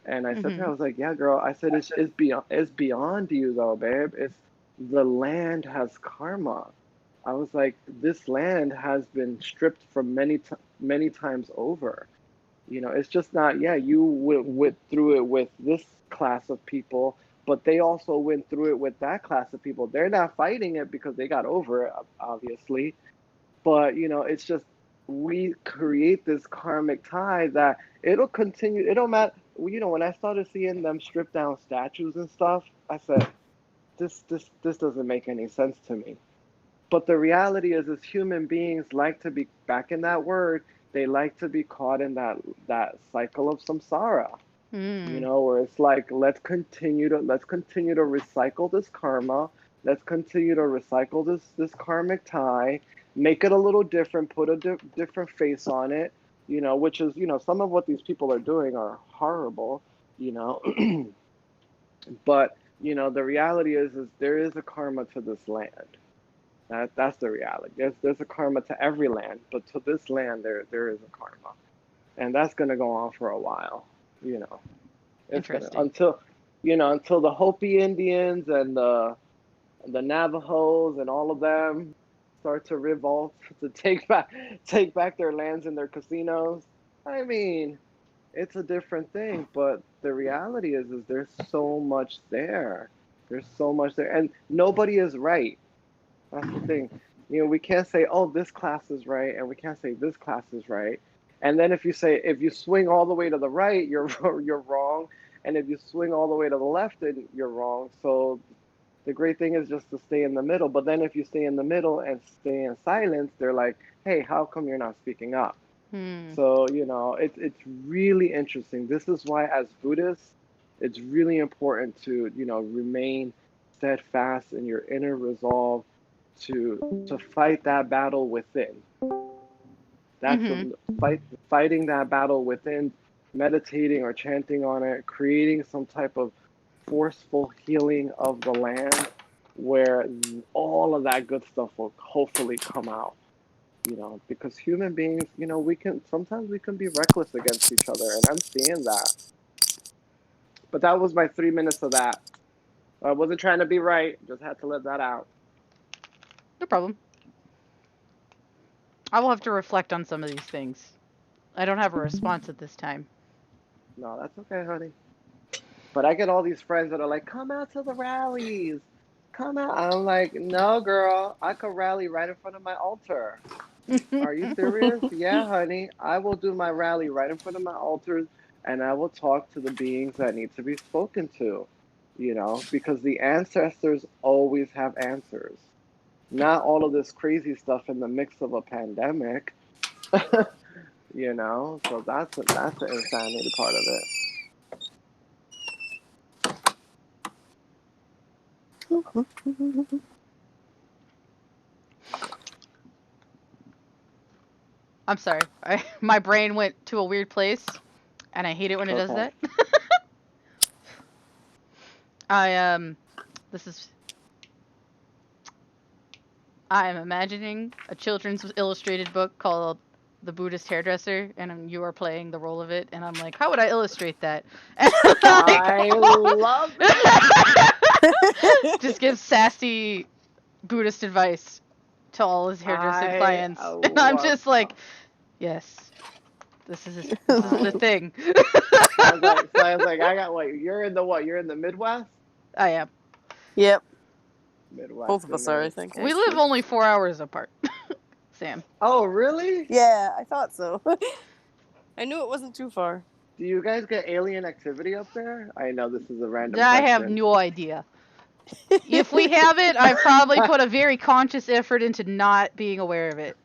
and I said to her, I Mm-hmm. was like, "Yeah, girl." I said, "It's beyond you though, babe. It's the land has karma." I was like, "This land has been stripped from many times over." It's just not, yeah, you went through it with this class of people, but they also went through it with that class of people. They're not fighting it because they got over it, obviously. But, it's just we create this karmic tie that it'll continue. It don't matter. When I started seeing them strip down statues and stuff, I said, this doesn't make any sense to me. But the reality is human beings like to be back in that word. They like to be caught in that cycle of samsara. Mm. Where it's like let's continue to recycle this karma. Let's continue to recycle this karmic tie. Make it a little different. Put a different face on it. Which is some of what these people are doing are horrible. You know, but the reality is there is a karma to this land. That's the reality. There's a karma to every land, but to this land there is a karma, and that's gonna go on for a while. You know, it's gonna Interesting. until the Hopi Indians and the Navajos and all of them start to revolt to take back their lands and their casinos. I mean, it's a different thing, but the reality is there's so much there. There's so much there, and nobody is right. That's the thing. We can't say, "Oh, this class is right," and we can't say this class is right. And then if you swing all the way to the right, you're you're wrong, and if you swing all the way to the left, then you're wrong. So the great thing is just to stay in the middle. But then if you stay in the middle and stay in silence, they're like, "Hey, how come you're not speaking up?" Hmm. So it's really interesting. This is why, as Buddhists, it's really important to remain steadfast in your inner resolve to fight that battle within. That's Mm-hmm. fighting that battle within, meditating or chanting on it, creating some type of forceful healing of the land where all of that good stuff will hopefully come out. Because human beings, we can be reckless against each other, and I'm seeing that. But that was my 3 minutes of that. I wasn't trying to be right, just had to let that out. No problem. I will have to reflect on some of these things. I don't have a response at this time. No, that's okay, honey. But I get all these friends that are like, "Come out to the rallies, come out." I'm like, "No, girl, I could rally right in front of my altar." Are you serious? Yeah, honey. I will do my rally right in front of my altars, and I will talk to the beings that need to be spoken to, because the ancestors always have answers. Not all of this crazy stuff in the mix of a pandemic. you know. So that's the insanity part of it. I'm sorry. My brain went to a weird place, and I hate it when it does Okay. that. I this is. I'm imagining a children's illustrated book called The Buddhist Hairdresser, and you are playing the role of it, and I'm like, how would I illustrate that? And I love it. just give sassy Buddhist advice to all his hairdressing clients. And I'm love. just like, yes, this is the thing. I was like, I got what? You're in the what? You're in the Midwest. I am. Yep. Midwest. Both of us are, I think. We live only 4 hours apart, Sam. Oh, really? Yeah, I thought so. I knew it wasn't too far. Do you guys get alien activity up there? I know this is a random I question. have no idea. If we have it, I probably put a very conscious effort into not being aware of it.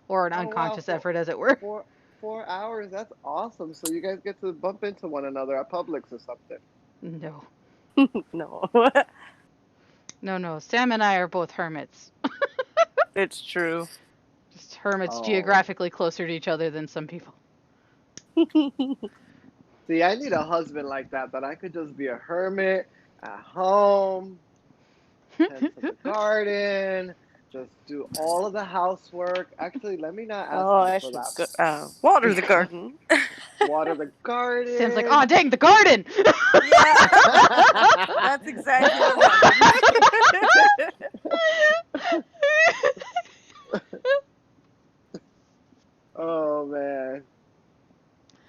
Or an unconscious effort, as it were. 4 hours, that's awesome. So you guys get to bump into one another at Publix or something. No. No. No. Sam and I are both hermits. It's true. Just hermits geographically closer to each other than some people. See, I need a husband like that I could just be a hermit at home, tend to the garden, just do all of the housework. Actually, let me not ask you for that. Water the garden. Water the garden. Sam's like, oh, dang, the garden! Yeah. That's exactly what happened. Oh, man.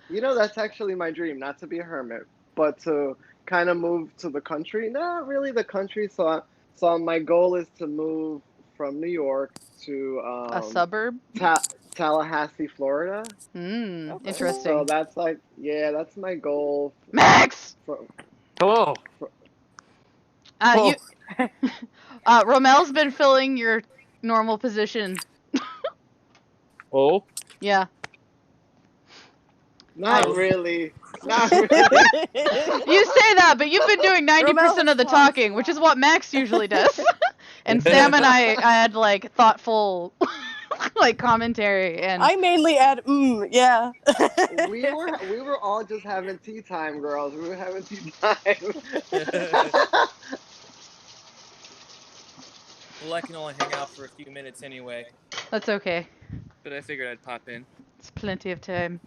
You know, that's actually my dream, not to be a hermit, but to kind of move to the country. Not really the country, so my goal is to move from New York to a suburb? Tallahassee, Florida. Interesting. So that's like, yeah, that's my goal. Max! Romel's been filling your normal position. Oh? Yeah. Not really. Not really. You say that, but you've been doing 90% of the talking, which is what Max usually does. And Sam and I had like thoughtful like commentary, and I mainly add yeah. we were all just having tea time, girls. We were having tea time. Well, I can only hang out for a few minutes anyway, that's okay. but I figured I'd pop in. It's plenty of time.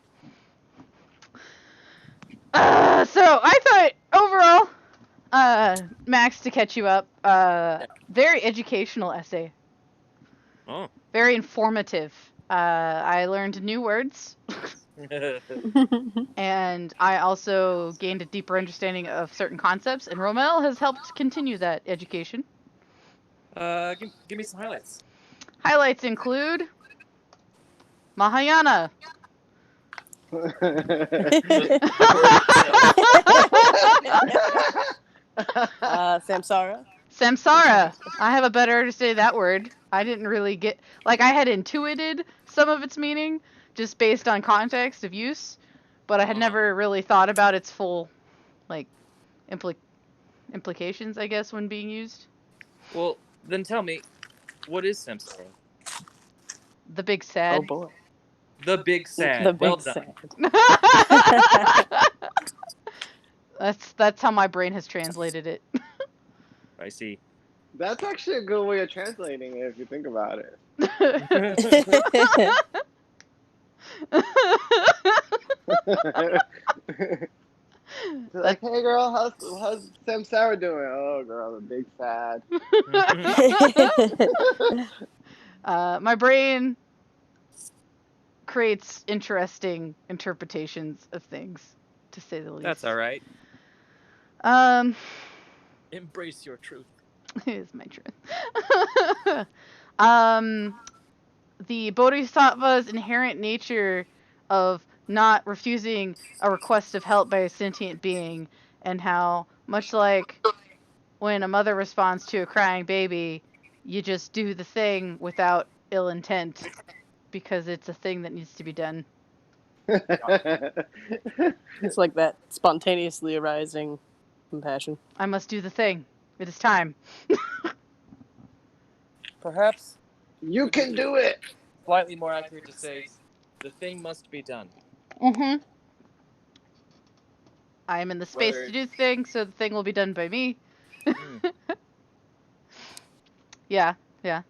So I thought overall, Max, to catch you up, very educational essay. Oh. Very informative. I learned new words. And I also gained a deeper understanding of certain concepts, and Romel has helped continue that education. Give me some highlights. Highlights include Mahayana. Samsara. Samsara. I have a better understanding of that word. I didn't really get, like, I had intuited some of its meaning just based on context of use, but I had never really thought about its full, like, implications, I guess, when being used. Well, then tell me, what is samsara? The big sad. Oh boy. The big sad. The big Well done. sad. That's how my brain has translated it. I see. That's actually a good way of translating it if you think about it. Like, hey girl, how's Samsara doing? Oh girl, the big sad. My brain creates interesting interpretations of things, to say the least. That's all right. Embrace your truth. It is my truth. The Bodhisattva's inherent nature of not refusing a request of help by a sentient being, and how, much like when a mother responds to a crying baby, You just do the thing without ill intent because it's a thing that needs to be done. It's like that spontaneously arising compassion. I must do the thing. It is time. Perhaps You can do it. slightly more accurate to say, the thing must be done. Mm-hmm. I am in the space Whether to do the thing, so the thing will be done by me. Mm. Yeah. All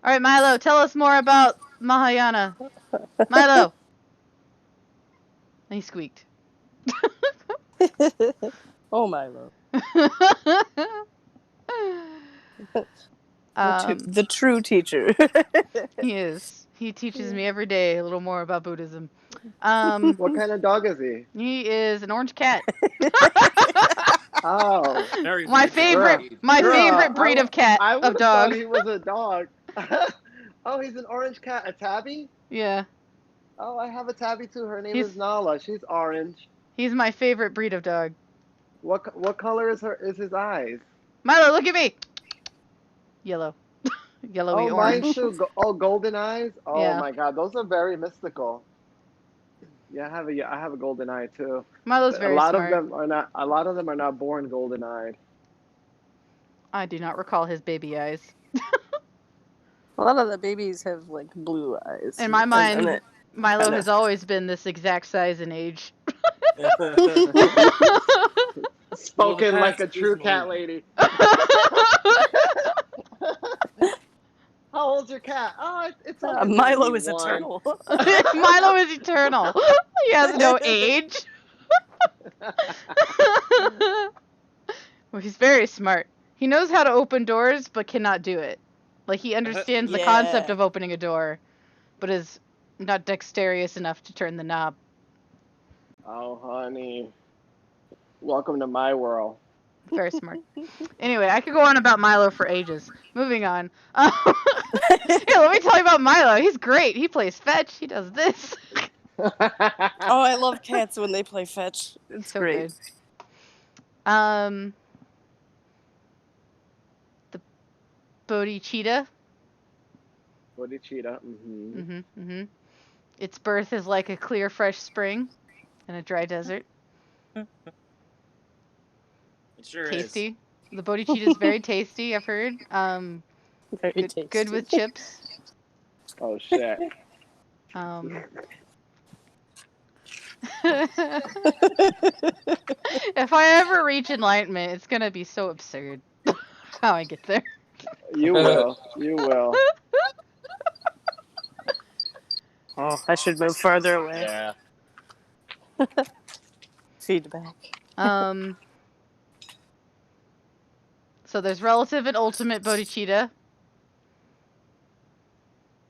right, Milo, tell us more about Mahayana. Milo. And he squeaked. Oh, Milo. The true teacher. He is. He teaches me every day a little more about Buddhism. What kind of dog is he? He is an orange cat. Oh, Very My weird favorite, breed. my Bruh, favorite breed of cat I of would have thought dog. he was a dog. Oh, he's an orange cat, a tabby. Yeah, Oh, I have a tabby too. Her name he's is Nala. She's orange. he's my favorite breed of dog. What color is his eyes? Milo, look at me. Yellow, yellowy Oh, mine orange. too. Golden eyes. Oh Yeah, my God, those are very mystical. Yeah, I have a golden eye too. Milo's But very smart. a lot of them are not born golden eyed. I do not recall his baby eyes. A lot of the babies have like blue eyes. In my mind, Milo kinda- has always been this exact size and age. Spoken like past a true is cat an lady. How old's your cat? Oh, it's only Milo maybe is one. eternal. Milo is eternal. He has no age. Well, he's very smart. He knows how to open doors, but cannot do it. Like, he understands the concept Yeah. of opening a door, but is not dexterous enough to turn the knob. Oh, honey. Welcome to my world. Very smart. Anyway, I could go on about Milo for ages. Moving on. Here, let me tell you about Milo. He's great. He plays fetch. He does this. Oh, I love cats when they play fetch. It's So great. good. The Bodhisattva. Bodhicitta. Mm-hmm. Its birth is like a clear, fresh spring in a dry desert. It sure Tasty. The Bodhisattva is very tasty, I've heard. Very Good tasty. with chips. Oh shit. If I ever reach enlightenment, it's gonna be so absurd how I get there. You will. You will. Oh, I should move farther away. Yeah. Feedback. So there's relative and ultimate bodhicitta.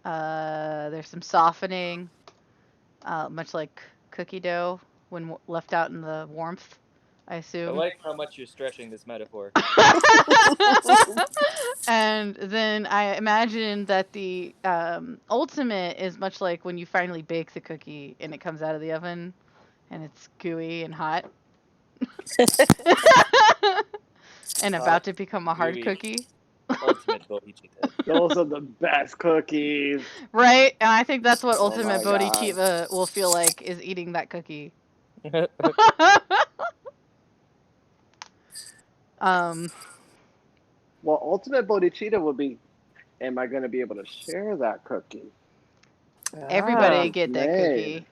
There's some softening, much like cookie dough when left out in the warmth, I I assume. like how much you're stretching this metaphor. And then I imagine that the ultimate is much like when you finally bake the cookie and it comes out of the oven and it's gooey and hot. And about to become a hard Gooey. cookie. Ultimate bodhicitta. Those are the best cookies. Right? And I think that's what Oh ultimate my God. bodhicitta will feel like, is eating that cookie. Well, ultimate bodhicitta would be, am I going to be able to share that cookie? Everybody Ah, get that man. cookie.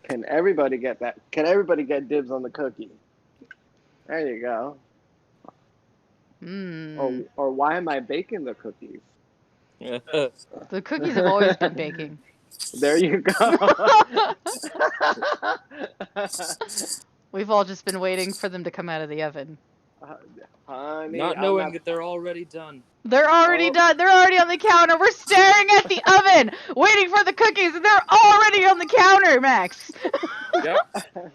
Can everybody get that? Can everybody get dibs on the cookie? There you go. Mm. Or why am I baking the cookies? The cookies have always been baking. There you go. We've all just been waiting for them to come out of the oven. Honey, Not knowing that they're already done. They're already Oh. done. They're already on the counter. We're staring at the oven, waiting for the cookies, and they're already on the counter, Max. Yep.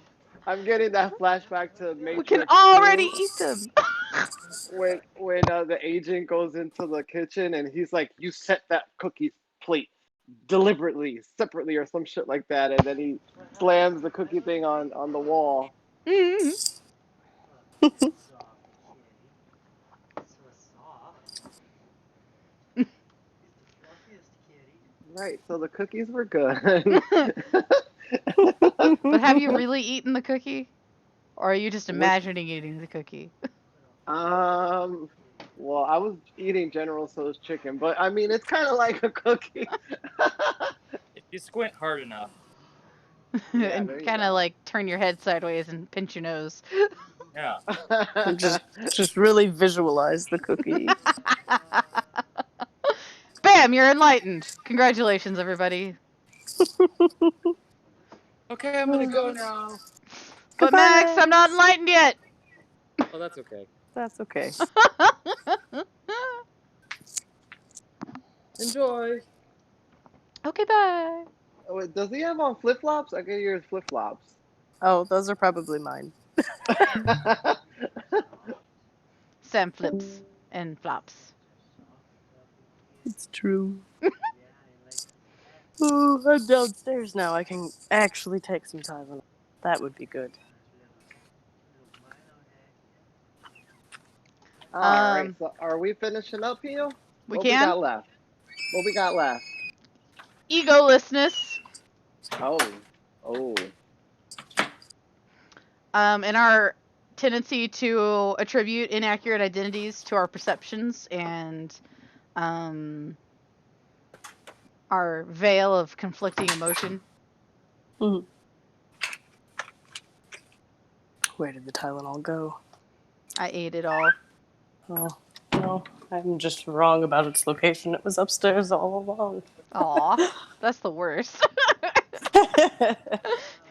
I'm getting that flashback to Matrix. We can already 2, eat them. when the agent goes into the kitchen and he's like, "You set that cookie plate deliberately, separately, or some shit like that," and then he slams the cookie thing on the wall. Mhm. Right, so the cookies were good. But have you really eaten the cookie? Or are you just Which, imagining eating the cookie? um, well, I was eating General Tso's chicken, but I mean, it's kind of like a cookie. If you squint hard enough. Yeah, And there you kind of go. like turn your head sideways and pinch your nose. Yeah. Just really visualize the cookie. Bam! You're enlightened. Congratulations, everybody. Okay, I'm gonna go now. But Goodbye, Max, I'm not Max. enlightened yet. Oh, that's okay. That's okay. Enjoy. Okay, bye. Oh, wait, does he have on flip flops? I can hear his flip flops. Oh, those are probably mine. Sam flips and flops. It's true. Oh, I'm downstairs now. I can actually take some time. That would be good. All right, Um, so are we finishing up here? we What we can. got left? What we got left? Egolessness. Oh, oh, And our tendency to attribute inaccurate identities to our perceptions and our veil of conflicting emotion. Mhm. Where did the Tylenol go? I ate it all. Oh, no. I'm just wrong about its location. It was upstairs all along. Aw, that's the worst. I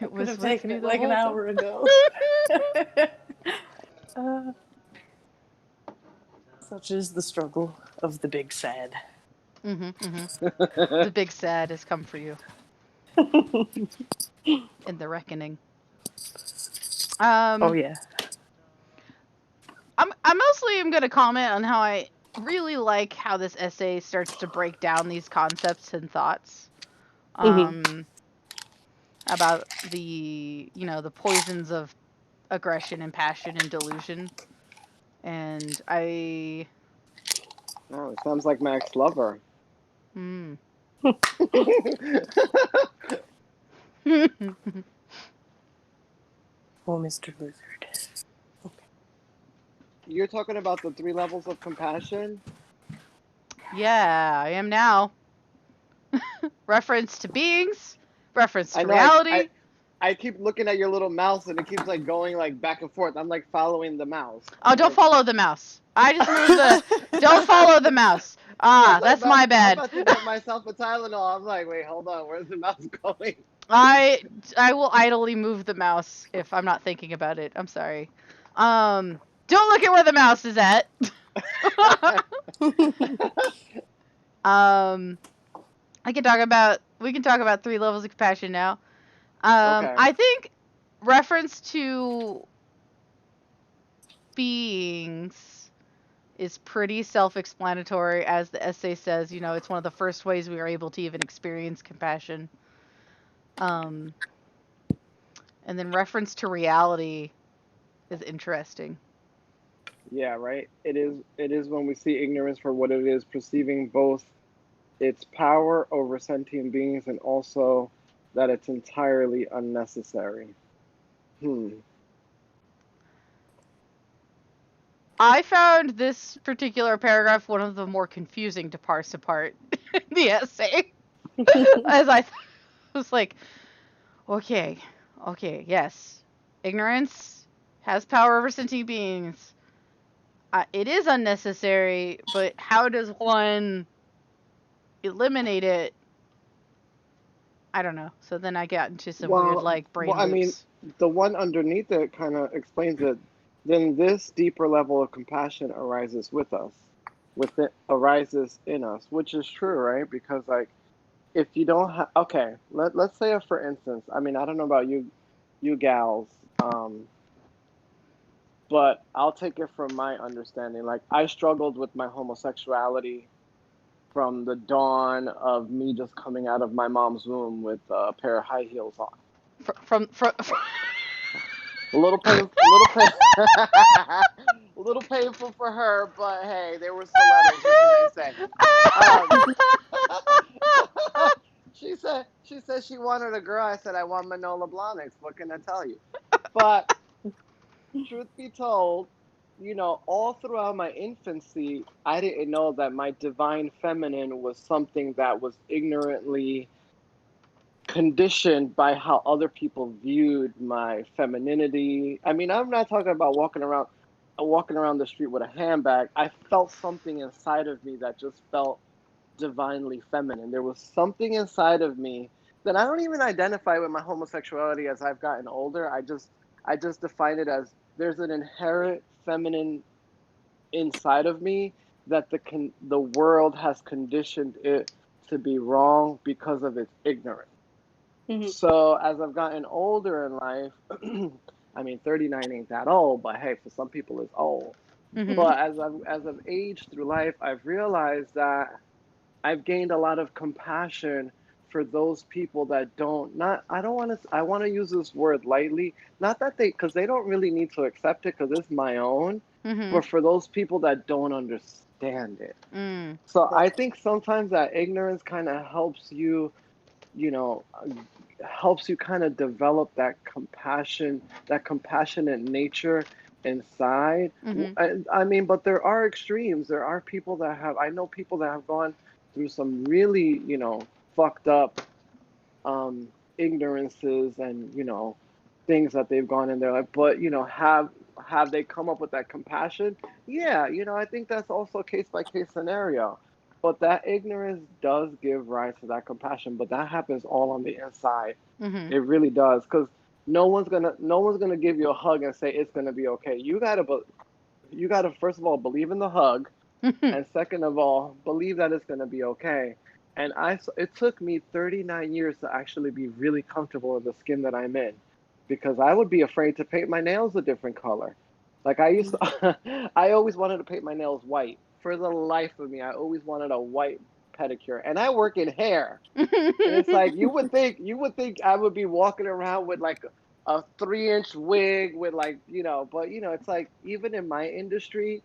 It could was have with taken me it the like an whole hour ago. uh, such is the struggle of the big sad. The big sad has come for you in the reckoning. Oh yeah. I mostly am going to comment on how I really like how this essay starts to break down these concepts and thoughts. About the the poisons of aggression and passion and delusion. And I oh, it sounds like Max Lover. mm. Oh, Mr. Lizard. You're talking about the 3 levels of compassion? Yeah, I am now. Reference to beings, reference to I know. reality. I keep looking at your little mouse and it keeps like going like back and forth. I'm like following the mouse. Oh, don't Like, follow the mouse. I just moved the. Don't follow the mouse. Ah, that's my I'm bad. about to get myself a Tylenol. I'm like, wait, hold on. Where's the mouse going? I will idly move the mouse if I'm not thinking about it. I'm sorry. Don't look at where the mouse is at. We can talk about 3 levels of compassion now. Okay. I think reference to beings is pretty self-explanatory. As the essay says, it's one of the first ways we are able to even experience compassion. And then reference to reality is interesting. Yeah, right. It is when we see ignorance for what it is, perceiving both its power over sentient beings and also that it's entirely unnecessary. I found this particular paragraph one of the more confusing to parse apart in the essay. As I was like, okay, yes. Ignorance has power over sentient beings. It is unnecessary, but how does one eliminate it? I don't know. So then I got into some weird, like, brain I mean, loops. the one underneath it kind of explains it. Then this deeper level of compassion arises with us, arises in us, which is true, right? Because like, if you don't have, okay, let's say for instance, I mean, I don't know about you gals, but I'll take it from my understanding. Like, I struggled with my homosexuality from the dawn of me just coming out of my mom's womb with a pair of high heels on. From A little painful for her, but hey, they were stilettos. What can I say? she said she wanted a girl. I said I want Manola Blahniks. What can I tell you? But truth be told, all throughout my infancy, I didn't know that my divine feminine was something that was ignorantly conditioned by how other people viewed my femininity. I mean, I'm not talking about walking around the street with a handbag. I felt something inside of me that just felt divinely feminine. There was something inside of me that I don't even identify with my homosexuality as I've gotten older. I just define it as there's an inherent feminine inside of me that the world has conditioned it to be wrong because of its ignorance. Mhm. So as I've gotten older in life, I mean, 39 ain't that old, but hey, for some people it's old. Mhm. But as I've aged through life, I've realized that I've gained a lot of compassion for those people that don't not I don't want to I want to use this word lightly, not that because they don't really need to accept it because it's my own, Mhm. but for those people that don't understand it. Mm. So I think sometimes that ignorance kind of helps you, you know, helps you kind of develop that compassion, that compassionate nature inside. Mhm. I mean, but there are extremes. There are people that I know people that have gone through some really, fucked up ignorances and, things that they've gone in their life. But, have they come up with that compassion? Yeah, I think that's also a case by case scenario. But that ignorance does give rise to that compassion, but that happens all on the inside. Mhm. It really does, because no one's gonna give you a hug and say it's gonna be okay. You gotta first of all believe in the hug, Mhm. and second of all believe that it's gonna be okay. And it took me 39 years to actually be really comfortable in the skin that I'm in, because I would be afraid to paint my nails a different color. Like I used to, I always wanted to paint my nails white. For the life of me, I always wanted a white pedicure, and I work in hair. And it's like you would think I would be walking around with like a 3-inch wig with like, but it's like even in my industry,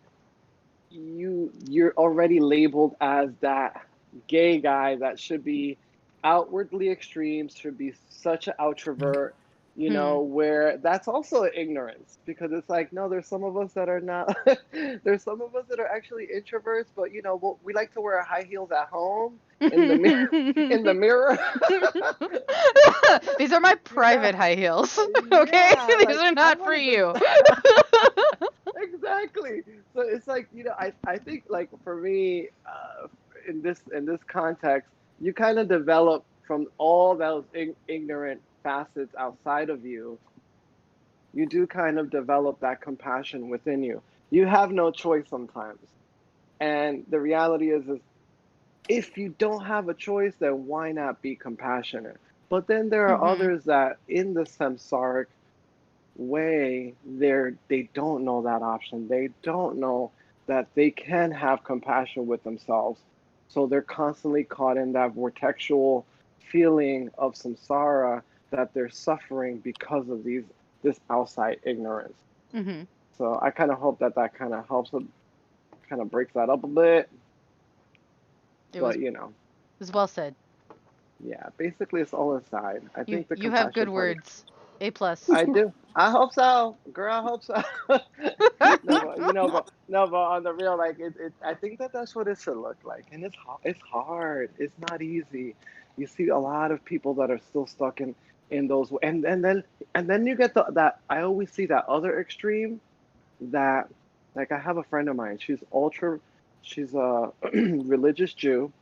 you're already labeled as that gay guy that should be outwardly extreme, should be such an outrovert, where that's also ignorance, because it's like, no, there's some of us that are not, there's some of us that are actually introverts, but we like to wear high heels at home in the mirror, in the mirror. These are my you know private high heels. Okay? yeah, These like are I not for wanted to you. exactly. So it's like, I think like for me, in this context, you kind of develop from all those ignorant facets outside of you. You do kind of develop that compassion within you. You have no choice sometimes, and the reality is if you don't have a choice, then why not be compassionate? But then there are Mhm. others that in the samsaric way, they don't know that option. They don't know that they can have compassion with themselves. So they're constantly caught in that vortexual feeling of samsara, that they're suffering because of this outside ignorance. Mhm. So I kind of hope that kind of helps, kind of breaks that up a bit. It was But well said. yeah, basically it's all inside. I You think the you have compassion good part is. words. A plus. I do. I hope so, girl. I hope so. No, but but no, but on the real, like I think that's what it should look like, and it's hard. It's not easy. You see a lot of people that are still stuck in those, and then you get that. I always see that other extreme, that like I have a friend of mine. She's a religious Jew,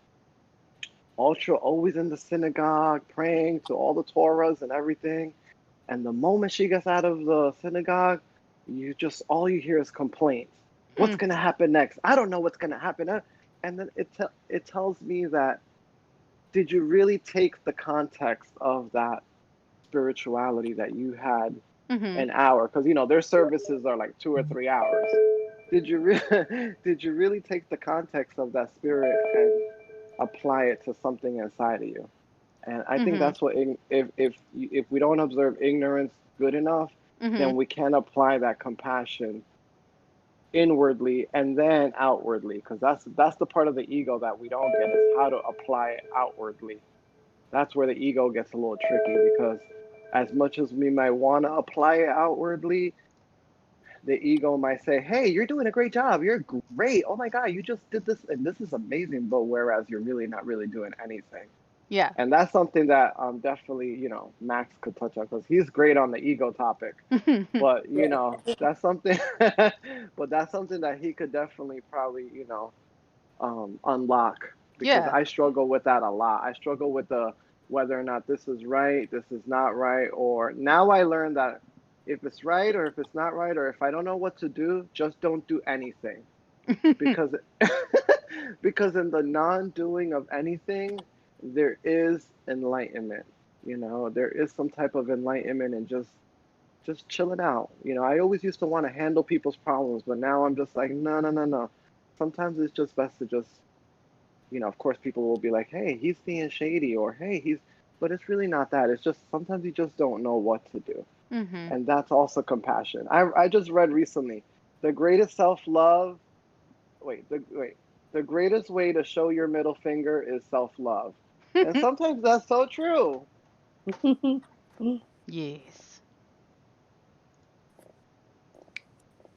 ultra always in the synagogue, praying to all the Torahs and everything. And the moment she gets out of the synagogue, all you hear is complaints. What's Hmm. gonna happen next? I don't know what's gonna happen. And then it tells me that, did you really take the context of that spirituality that you had Mhm. an hour? Because their services are like 2 or 3 hours. Did you really take the context of that spirit and apply it to something inside of you? And I think Mhm. that's what, if we don't observe ignorance good enough, then Mhm. we can apply that compassion inwardly and then outwardly, because that's the part of the ego that we don't get, is how to apply it outwardly. that's where the ego gets a little tricky, because as much as we might want to apply it outwardly, the ego might say, hey, you're doing a great job, you're great, oh my god, you just did this and this is amazing, but whereas you're really not really doing anything. Yeah. And that's something that definitely, Max could touch on, because he's great on the ego topic. But that's something but that's something that he could definitely probably unlock, because Yeah. I struggle with that a lot. I struggle with the whether or not this is right, this is not right, or now I learned that if it's right or if it's not right, or if I don't know what to do, just don't do anything. Because because in the non-doing of anything, there is enlightenment. There is some type of enlightenment, and just chilling out. I always used to want to handle people's problems, but now I'm just like, no, no, no, no. Sometimes it's just best to just, of course, people will be like, hey, he's being shady, or hey, but it's really not that. It's just sometimes you just don't know what to do. Mhm. And that's also compassion. I just read recently, the greatest self-love, the greatest way to show your middle finger is self-love. And sometimes that's so true. Yes.